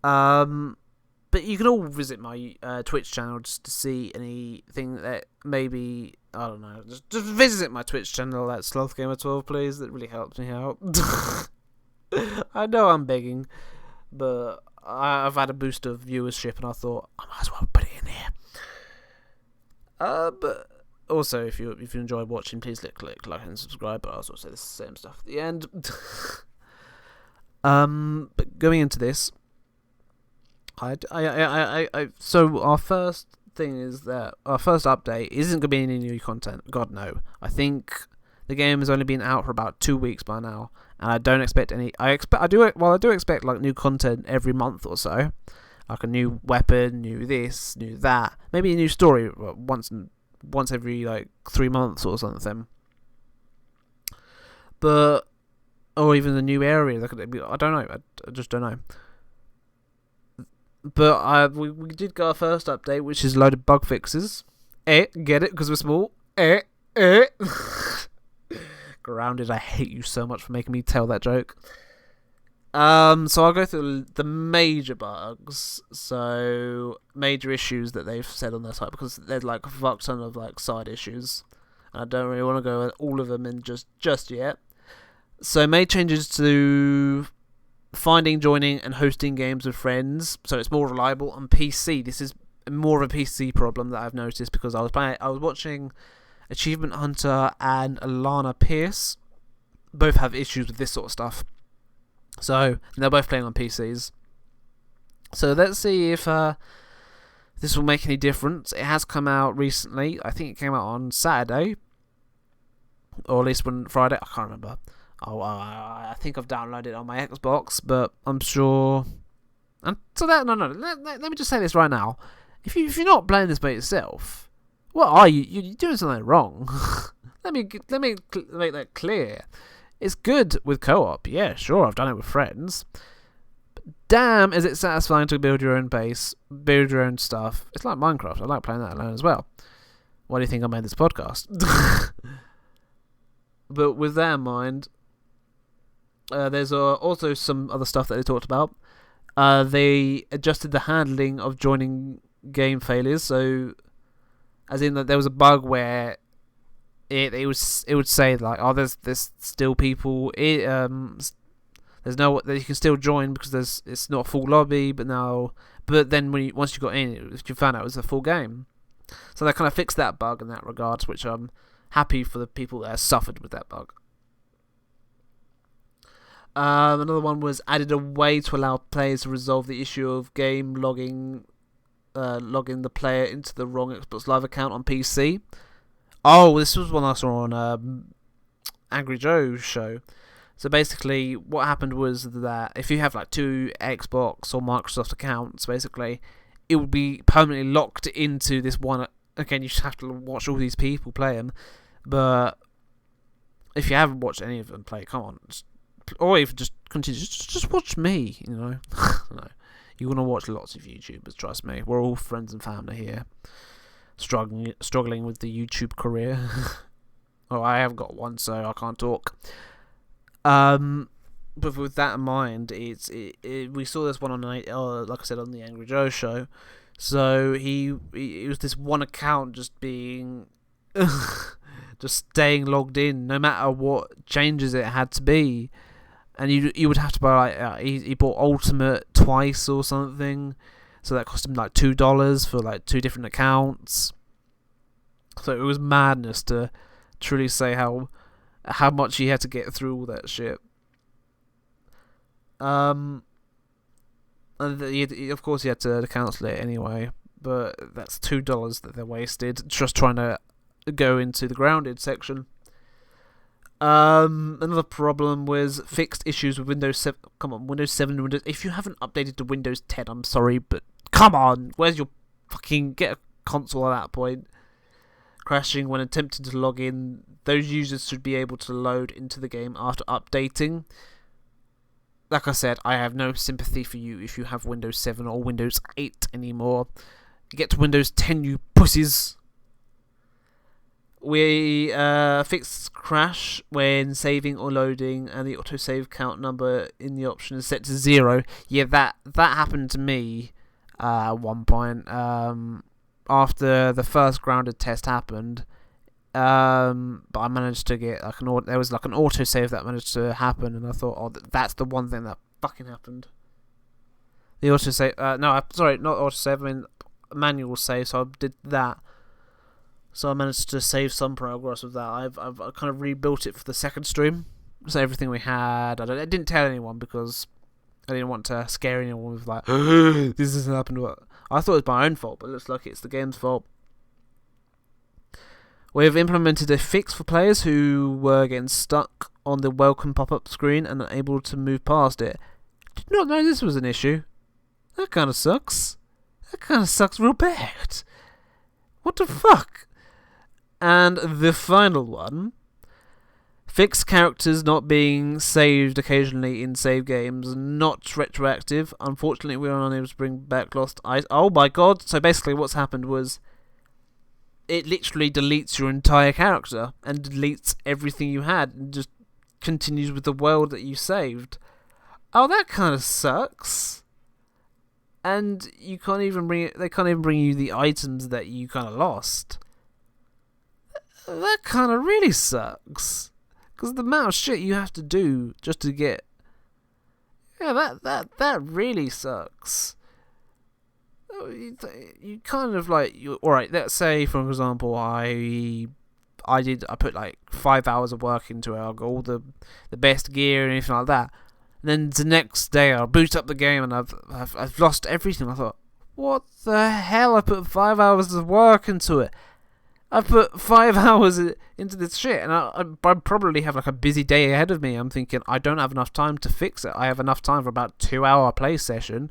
But you can all visit my Twitch channel just to see anything that maybe, I don't know, just visit my Twitch channel at SlothGamer12, please. That really helps me out. I know I'm begging, but I've had a boost of viewership and I thought I might as well put it in here. But also, if you enjoy watching, please click like and subscribe. But I also say the same stuff at the end. But going into this, so our first thing is that our first update isn't going to be any new content. God no. I think the game has only been out for about 2 weeks by now, and I don't expect any. I do expect like new content every month or so, like a new weapon, new this, new that, maybe a new story once every like 3 months or something. But or even a new area. I don't know. I just don't know. But we did get our first update, which is a load of bug fixes. Get it? Because we're small. Grounded, I hate you so much for making me tell that joke. So I'll go through the major bugs, so major issues that they've said on their site, because there's like a fuck ton of like side issues. I don't really want to go at all of them in just yet. So made changes to finding, joining, and hosting games with friends, so it's more reliable on PC. This is more of a PC problem that I've noticed, because I was watching Achievement Hunter and Alana Pierce. Both have issues with this sort of stuff. So they're both playing on PCs. So let's see if this will make any difference. It has come out recently. I think it came out on Saturday, or at least when Friday. I can't remember. I think I've downloaded it on my Xbox, but I'm sure. And so that no. Let me just say this right now. If you're not playing this by yourself, what are you? You're doing something wrong. let me make that clear. It's good with co-op, yeah, sure, I've done it with friends. But damn, is it satisfying to build your own base, build your own stuff. It's like Minecraft, I like playing that alone as well. Why do you think I made this podcast? But with that in mind, there's also some other stuff that they talked about. They adjusted the handling of joining game failures, so as in that there was a bug where it would say like, oh, there's still people. There's no that you can still join because it's not a full lobby, but then once you got in, you found out it was a full game. So they kind of fixed that bug in that regard, which I'm happy for the people that suffered with that bug. Another one was added a way to allow players to resolve the issue of game logging the player into the wrong Xbox Live account on PC. Oh, this was one I saw on Angry Joe's show. So basically, what happened was that if you have like two Xbox or Microsoft accounts, basically, it would be permanently locked into this one. Again, you just have to watch all these people play them. But if you haven't watched any of them play, come on. Or even just continue. Just watch me, you know. No, you want to watch lots of YouTubers, trust me. We're all friends and family here. Struggling with the YouTube career. Oh, I have got one, so I can't talk. But with that in mind, we saw this one on like I said, on the Angry Joe show. So it was this one account just being just staying logged in, no matter what changes it had to be. And you would have to buy like he bought Ultimate twice or something. So that cost him like $2 for like two different accounts. So it was madness to truly say how much he had to get through all that shit. And of course he had to cancel it anyway. But that's $2 that they wasted just trying to go into the grounded section. Another problem was fixed issues with Windows 7. Come on, Windows 7 and Windows. If you haven't updated to Windows 10, I'm sorry, but come on, where's your fucking get a console at that point? Crashing when attempting to log in. Those users should be able to load into the game after updating. Like I said, I have no sympathy for you if you have Windows 7 or Windows 8 anymore. Get to Windows 10, you pussies. We fixed crash when saving or loading, and the autosave count number in the option is set to 0. Yeah, that happened to me at one point. After the first grounded test happened, but I managed to get like there was like an autosave that managed to happen, and I thought, oh, that's the one thing that fucking happened. The autosave, sorry, not autosave. I mean manual save. So I did that. So I managed to save some progress with that. I've kind of rebuilt it for the second stream. So everything we had, I didn't tell anyone because I didn't want to scare anyone with like, this hasn't happened. I thought it was my own fault, but it looks like it's the game's fault. We've implemented a fix for players who were getting stuck on the welcome pop-up screen and unable to move past it. Did not know this was an issue. That kind of sucks. That kind of sucks real bad. What the fuck? And the final one, fix characters not being saved occasionally in save games, not retroactive. Unfortunately, we are unable to bring back lost eyes. Oh my god, so basically what's happened was it literally deletes your entire character and deletes everything you had and just continues with the world that you saved. oh, that kind of sucks. And you can't even they can't even bring you the items that you kind of lost. That kind of really sucks. Because the amount of shit you have to do just to get... Yeah, that really sucks. You kind of like... Alright, let's say, for example, I put like 5 hours of work into it. I got all the best gear and anything like that. And then the next day I'll boot up the game and I've lost everything. I thought, what the hell? I put 5 hours of work into it. I've put 5 hours into this shit, and I probably have like a busy day ahead of me. I'm thinking, I don't have enough time to fix it. I have enough time for about 2-hour play session.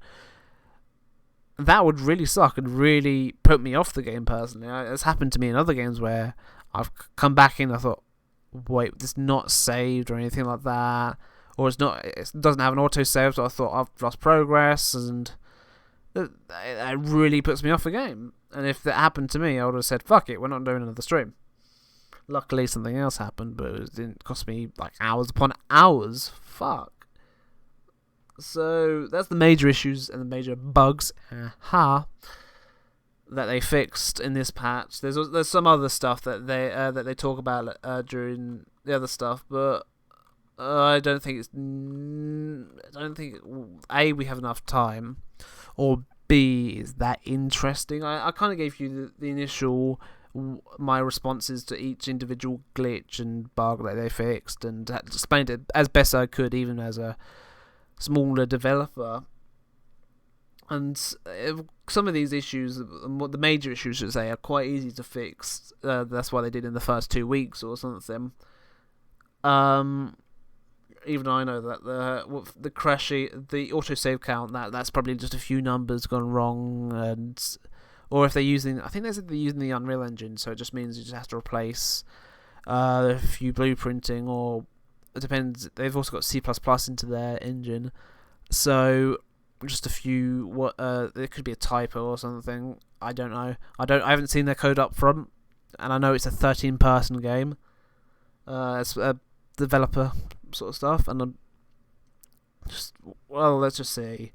That would really suck and really put me off the game personally. It's happened to me in other games where I've come back in and I thought, wait, it's not saved or anything like that. Or it doesn't have an autosave, so I thought I've lost progress, and that really puts me off the game. And if that happened to me, I would have said, fuck it, we're not doing another stream. Luckily, something else happened, but it didn't cost me like hours upon hours. Fuck. So that's the major issues and the major bugs that they fixed in this patch. There's some other stuff that they talk about during the other stuff, but I don't think A, we have enough time, or B, is that interesting. I kind of gave you the initial my responses to each individual glitch and bug that they fixed, and explained it as best I could, even as a smaller developer. And some of these issues, the major issues, should say, are quite easy to fix. That's why they did in the first 2 weeks or something. Even though I know that the the autosave count, that's probably just a few numbers gone wrong, or if they're using, I think they said they're using the Unreal Engine, so it just means you just have to replace a few blueprinting, or it depends. They've also got C++ into their engine, so just a few. There could be a typo or something. I don't know. I haven't seen their code up front, and I know it's a 13-person game. It's a developer sort of stuff, and let's just say,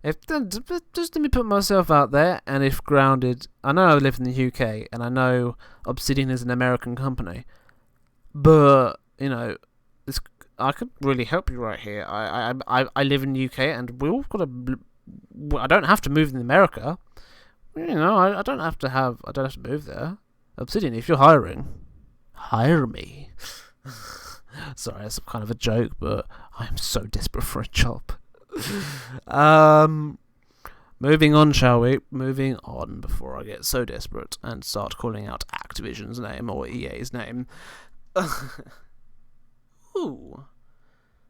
just let me put myself out there, and if Grounded, I know I live in the UK, and I know Obsidian is an American company, but I could really help you right here. I live in the UK, and we all got I don't have to move in America. I don't have to move there. Obsidian, if you're hiring, hire me. Sorry, that's kind of a joke, but I'm so desperate for a job. Moving on, shall we? Moving on before I get so desperate and start calling out Activision's name or EA's name. Ooh.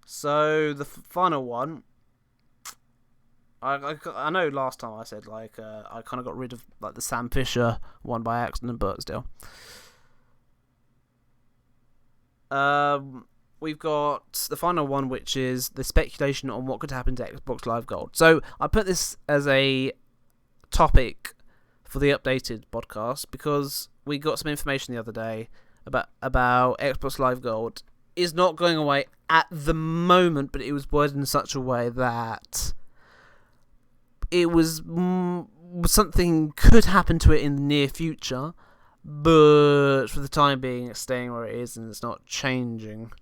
So the final one. I know last time I said I kind of got rid of the Sam Fisher one by accident, but still. We've got the final one, which is the speculation on what could happen to Xbox Live Gold. So I put this as a topic for the updated podcast because we got some information the other day about Xbox Live Gold is not going away at the moment, but it was worded in such a way that it was something could happen to it in the near future. But for the time being, it's staying where it is and it's not changing.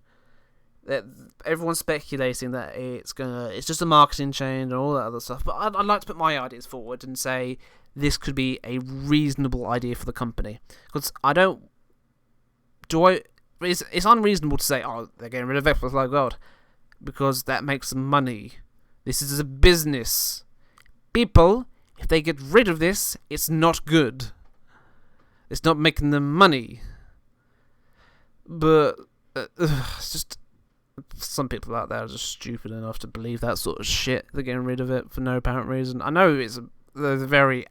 Everyone's speculating that it's just a marketing change and all that other stuff. But I'd like to put my ideas forward and say this could be a reasonable idea for the company, because it's unreasonable to say, oh, they're getting rid of Xbox Live Gold because that makes them money. This is a business. People, if they get rid of this, it's not good. It's not making them money. But it's just some people out there are just stupid enough to believe that sort of shit. They're getting rid of it for no apparent reason. I know they're very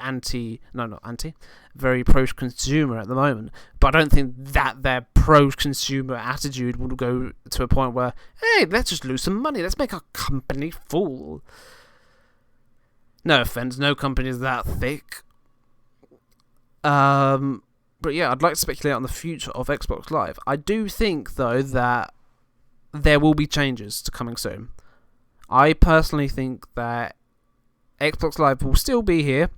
very pro-consumer at the moment, but I don't think that their pro-consumer attitude will go to a point where, hey, let's just lose some money. Let's make our company full. No offense, no company is that thick. But yeah, I'd like to speculate on the future of Xbox Live. I do think, though, that there will be changes to coming soon. I personally think that Xbox Live will still be here,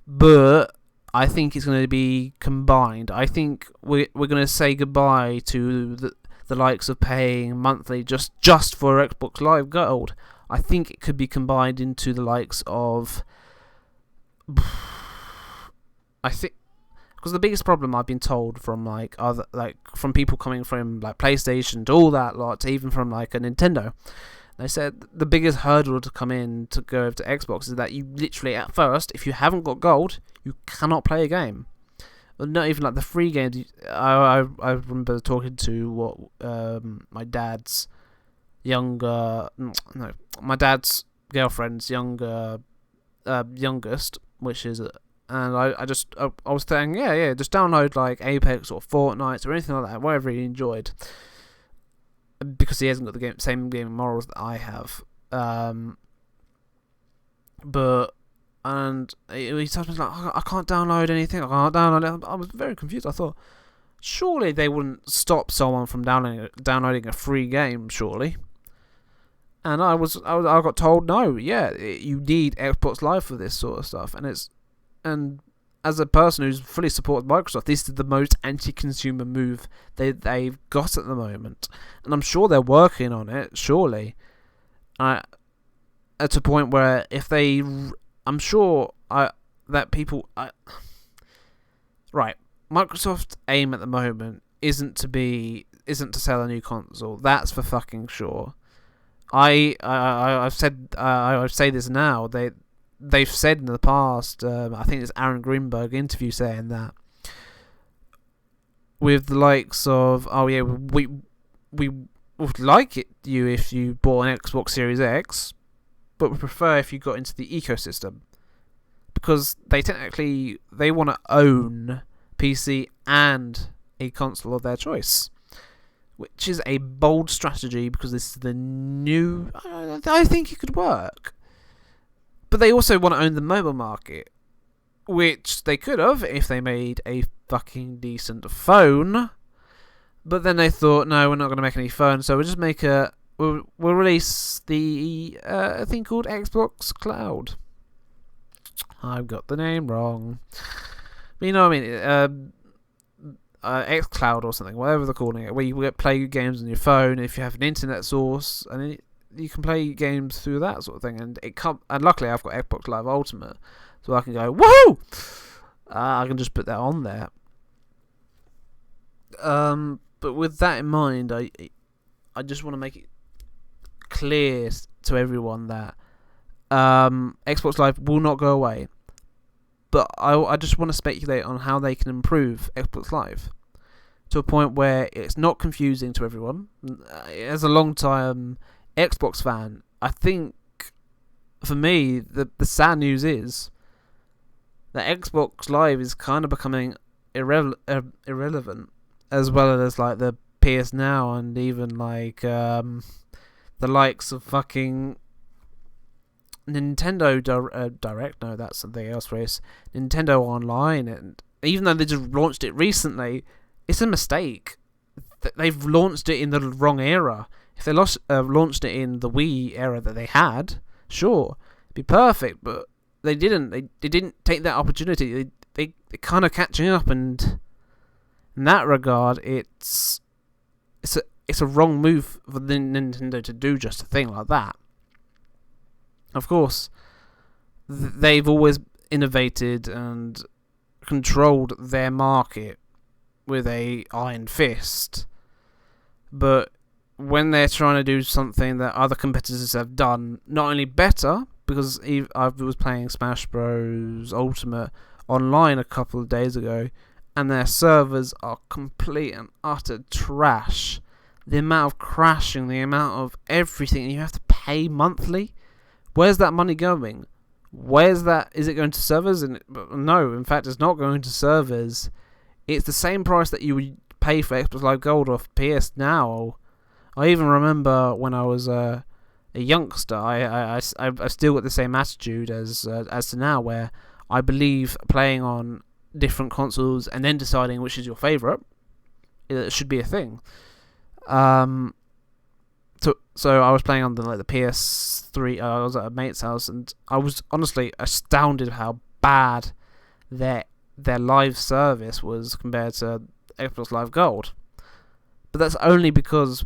but I think it's going to be combined. I think we're going to say goodbye to the likes of paying monthly just for Xbox Live Gold. I think it could be combined into the likes of... I think... Because the biggest problem I've been told from from people coming from like PlayStation to all that lot, to even from like a Nintendo, they said the biggest hurdle to come in to go over to Xbox is that you literally at first, if you haven't got gold, you cannot play a game. Not even like the free games. I remember talking to my dad's my dad's girlfriend's youngest, which is. And I was saying, just download like Apex or Fortnite or anything like that, whatever he enjoyed, because he hasn't got the same gaming morals that I have. He told me like, I can't download anything. I can't download it. I was very confused. I thought, surely they wouldn't stop someone from downloading a free game, surely. And I got told, no, you need Xbox Live for this sort of stuff, and as a person who's fully supported Microsoft, this is the most anti-consumer move they've got at the moment. And I'm sure they're working on it, surely. At a point where if they... I'm sure that people... right, Microsoft's aim at the moment isn't to sell a new console. That's for fucking sure. I say this now. They've said in the past, I think it's Aaron Greenberg interview saying that with the likes of, we would like you if you bought an Xbox Series X, but we prefer if you got into the ecosystem, because they want to own PC and a console of their choice, which is a bold strategy because this is the new. I think it could work. But they also want to own the mobile market, which they could have if they made a fucking decent phone. But then they thought, no, we're not going to make any phone, so we'll just we'll release the thing called Xbox Cloud. I've got the name wrong. But you know what I mean? xCloud or something, whatever they're calling it, where you play games on your phone if you have an internet source, and you can play games through that sort of thing. And luckily I've got Xbox Live Ultimate, so I can go woohoo! I can just put that on there. But with that in mind, I just want to make it clear to everyone that Xbox Live will not go away. But I just want to speculate on how they can improve Xbox Live to a point where it's not confusing to everyone. As a long-time Xbox fan, I think for me the sad news is that Xbox Live is kind of becoming irrelevant, as well as like the PS Now and even like the likes of fucking Nintendo Direct. No, that's something else. Race Nintendo Online, and even though they just launched it recently, it's a mistake. They've launched it in the wrong era. If they launched it in the Wii era that they had, sure, it'd be perfect. But they didn't. They didn't take that opportunity. They're kind of catching up, and in that regard, it's a wrong move for the Nintendo to do just a thing like that. Of course, they've always innovated and controlled their market with a iron fist, but when they're trying to do something that other competitors have done, not only better, because I was playing Smash Bros. Ultimate online a couple of days ago, and their servers are complete and utter trash. The amount of crashing, the amount of everything, you have to pay monthly. Where's that money going? Is it going to servers? No, in fact, it's not going to servers. It's the same price that you would pay for Xbox Live Gold or PS Now. I even remember when I was a youngster, I've still got the same attitude as to now, where I believe playing on different consoles and then deciding which is your favourite should be a thing. To So I was playing on the PS3. I was at a mate's house, and I was honestly astounded how bad their live service was compared to Xbox Live Gold. But that's only because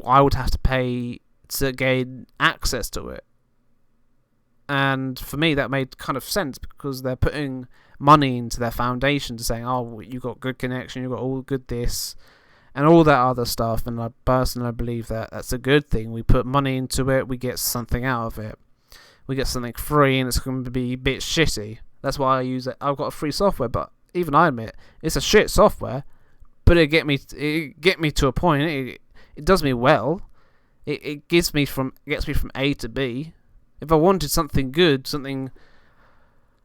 I would have to pay to gain access to it. And for me, that made kind of sense because they're putting money into their foundation to saying, oh, you got good connection, you got all good this, and all that other stuff. And I personally believe that that's a good thing. We put money into it, we get something out of it. We get something free, and it's going to be a bit shitty. That's why I use it. I've got a free software, but even I admit it's a shit software. But it get me to a point. It does me well. It gets me from A to B. If I wanted something good,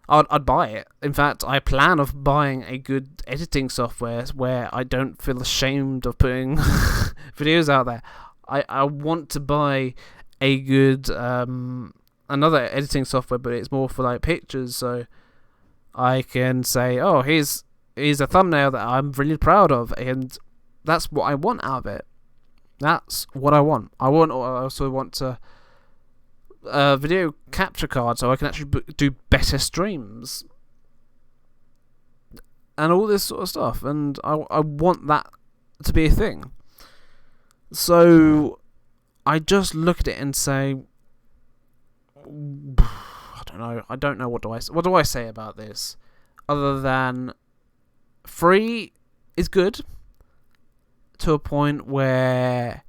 I'd buy it. In fact, I plan of buying a good editing software where I don't feel ashamed of putting videos out there. I want to buy a good another editing software, but it's more for like pictures, so I can say, oh, here's a thumbnail that I'm really proud of, and that's what I want out of it. That's what I want. I also want to video capture card so I can actually do better streams and all this sort of stuff, and I want that to be a thing. So I just look at it and say, I don't know what do I say about this other than free is good to a point where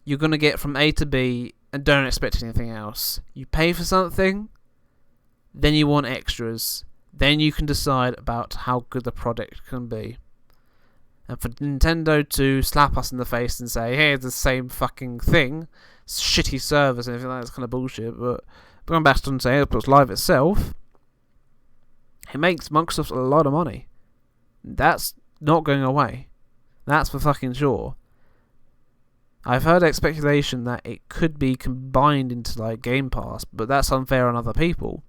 you're going to get from A to B and don't expect anything else. You pay for something, then you want extras, then you can decide about how good the product can be. And for Nintendo to slap us in the face and say, hey, it's the same fucking thing, shitty service and everything like that's kind of bullshit, but going back to say Xbox Live itself, it makes Microsoft a lot of money. That's not going away. That's for fucking sure. I've heard speculation that it could be combined into like Game Pass, but that's unfair on other people.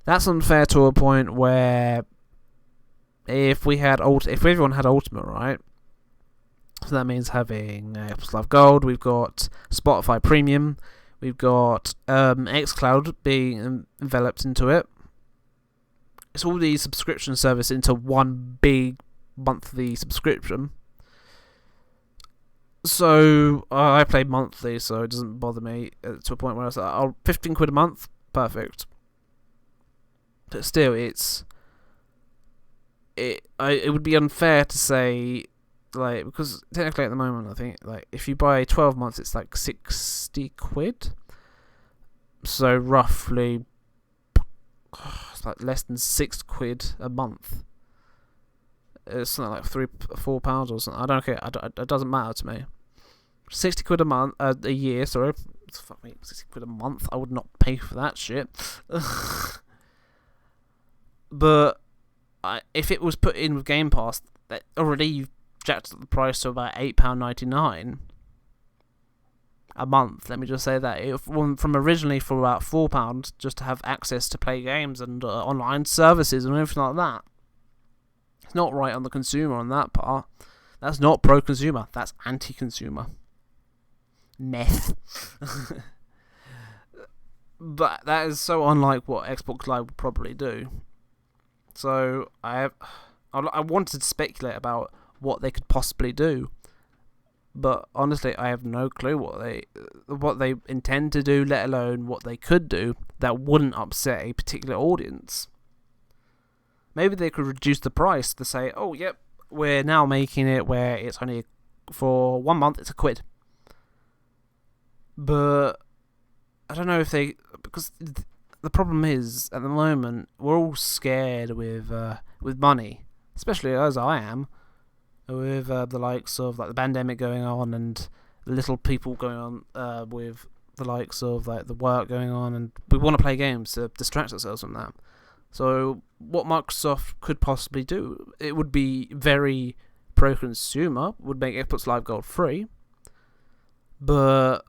That's unfair to a point where if everyone had Ultimate, right? So that means having Xbox Live Gold. We've got Spotify Premium. We've got xCloud being enveloped into it. It's all these subscription service into one big monthly subscription. So I play monthly, so it doesn't bother me to a point where I was like, oh, 15 quid a month, perfect. But still, it would be unfair to say, like, because technically at the moment I think like if you buy 12 months it's like 60 quid. So roughly it's like less than 6 quid a month. It's something like £3-4 or something. I don't care. It doesn't matter to me. 60 quid a month, a year. Sorry, fuck me, 60 quid a month. I would not pay for that shit. But if it was put in with Game Pass, that already you've jacked up the price to about £8.99 a month. Let me just say that from originally for about £4 just to have access to play games and online services and everything like that. It's not right on the consumer on that part. That's not pro-consumer. That's anti-consumer. Meth. But that is so unlike what Xbox Live would probably do. So I wanted to speculate about what they could possibly do, but honestly, I have no clue what they intend to do, let alone what they could do that wouldn't upset a particular audience. Maybe they could reduce the price to say, oh, yep, we're now making it where it's only for 1 month, it's £1. But I don't know if because the problem is, at the moment, we're all scared with money, especially as I am, with the likes of like the pandemic going on and the little people going on with the likes of like the work going on, and we want to play games to distract ourselves from that. So what Microsoft could possibly do, it would be very pro-consumer, would make Xbox Live Gold free, but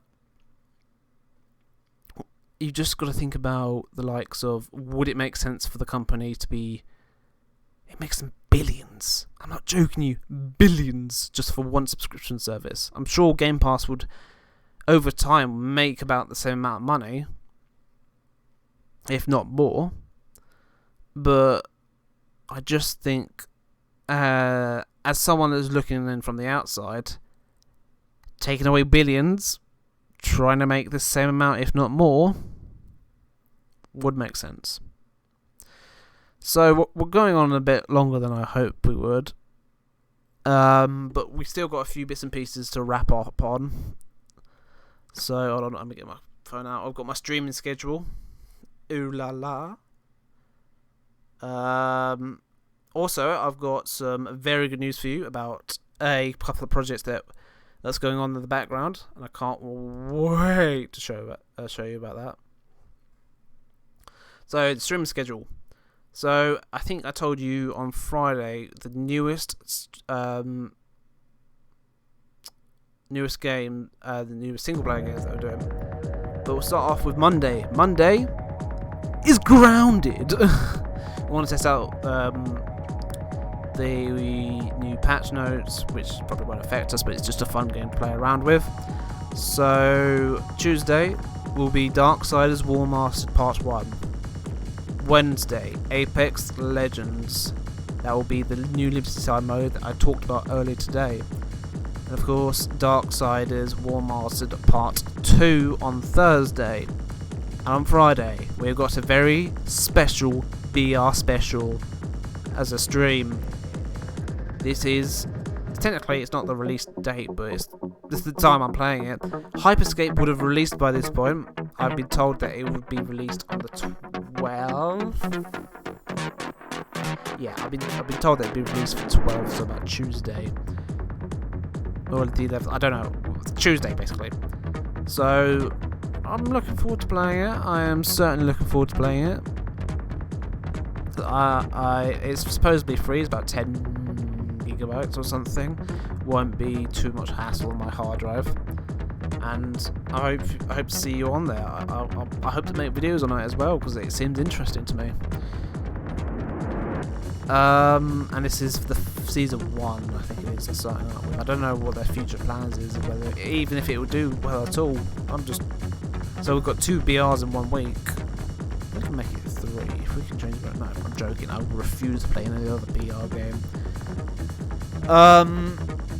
you just got to think about the likes of, would it make sense for the company to be, it makes them billions. I'm not joking you, billions just for one subscription service. I'm sure Game Pass would, over time, make about the same amount of money, if not more. But I just think, as someone that's looking in from the outside, taking away billions, trying to make the same amount, if not more, would make sense. So we're going on a bit longer than I hoped we would. But we still got a few bits and pieces to wrap up on. So hold on, let me get my phone out. I've got my streaming schedule. Ooh la la. Also, I've got some very good news for you about a couple of projects that's going on in the background, and I can't wait to show you about that. So the streaming schedule. So I think I told you on Friday the newest game, the newest single player games that we're doing. But we'll start off with Monday. Monday is Grounded. I want to test out the new patch notes, which probably won't affect us, but it's just a fun game to play around with. So Tuesday will be Darksiders War Mastered Part 1. Wednesday, Apex Legends. That will be the new Liberty Side mode that I talked about earlier today. And of course, Darksiders War Mastered Part 2 on Thursday. And on Friday, we've got a very special BR special as a stream. This is, technically it's not the release date, but it's the time I'm playing it. Hyperscape would have released by this point. I've been told that it would be released on the 12th. Yeah, I've been told that it'd be released for 12th, so about Tuesday. Or the 11th, I don't know. Tuesday, basically. So, I'm looking forward to playing it. I am certainly looking forward to playing it. It's supposed to be free. It's about 10 gigabytes or something. Won't be too much hassle on my hard drive. And I hope to see you on there. I hope to make videos on it as well, because it seems interesting to me. And this is the season 1, I think it is, they're starting up with. I don't know what their future plans is, whether even if it will do well at all. So we've got 2 BRs in 1 week. We can make it 3 if we can change it. No, I'm joking. I refuse to play any other BR game.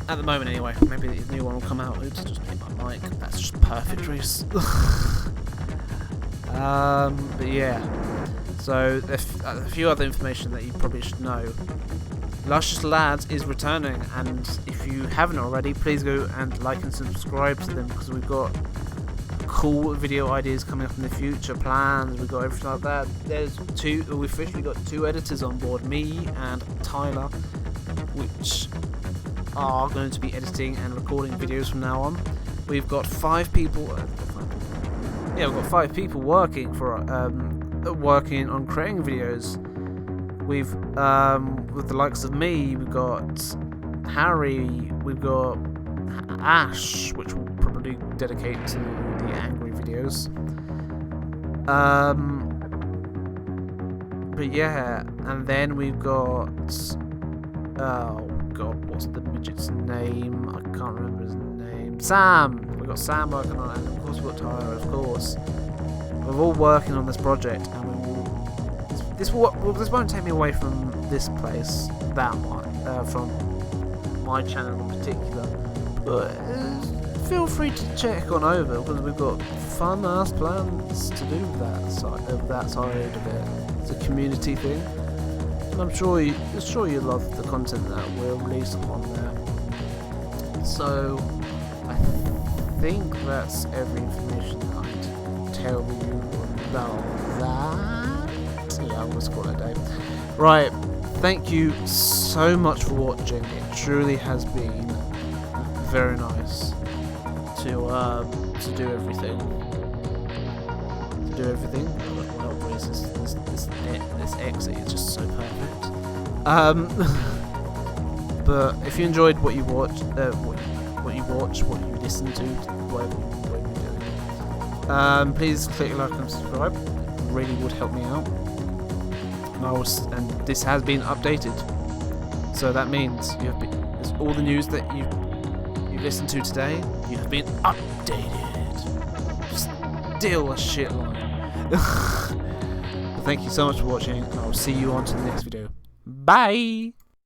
At the moment anyway. Maybe the new one will come out. Oops, just made my mic. That's just perfect, Reese. But yeah. So a few other information that you probably should know. Luscious Lads is returning, and if you haven't already, please go and like and subscribe to them, because we've got cool video ideas coming up in the future, plans, we've got everything like that. We've officially got 2 editors on board, me and Tyler, which are going to be editing and recording videos from now on. We've got 5 people. We've got 5 people working on creating videos. We've with the likes of me, we've got Harry, we've got Ash, which we'll probably dedicate to the angry videos. But yeah, and then we've got oh god, what's the midget's name? I can't remember his name. Sam. We've got Sam working on it, and of course we've got Tyler, of course. We're all working on this project, and this won't take me away from this place that much, from my channel in particular. But feel free to check on over, because we've got fun ass plans to do that side of it. It's a community thing, and I'm sure you love the content that we'll release upon there. So I think that's every information that I can tell you about that. Yeah, I'm gonna call it a day. Right, thank you so much for watching. It truly has been very nice to do everything. This exit is just so perfect. But if you enjoyed what you watched, what you listened to, whatever you're doing, please click like and subscribe. It really would help me out. And this has been updated. So that means you have been, all the news that you listened to today, you have been updated. Still a shit line. Thank you so much for watching, and I will see you on to the next video. Bye!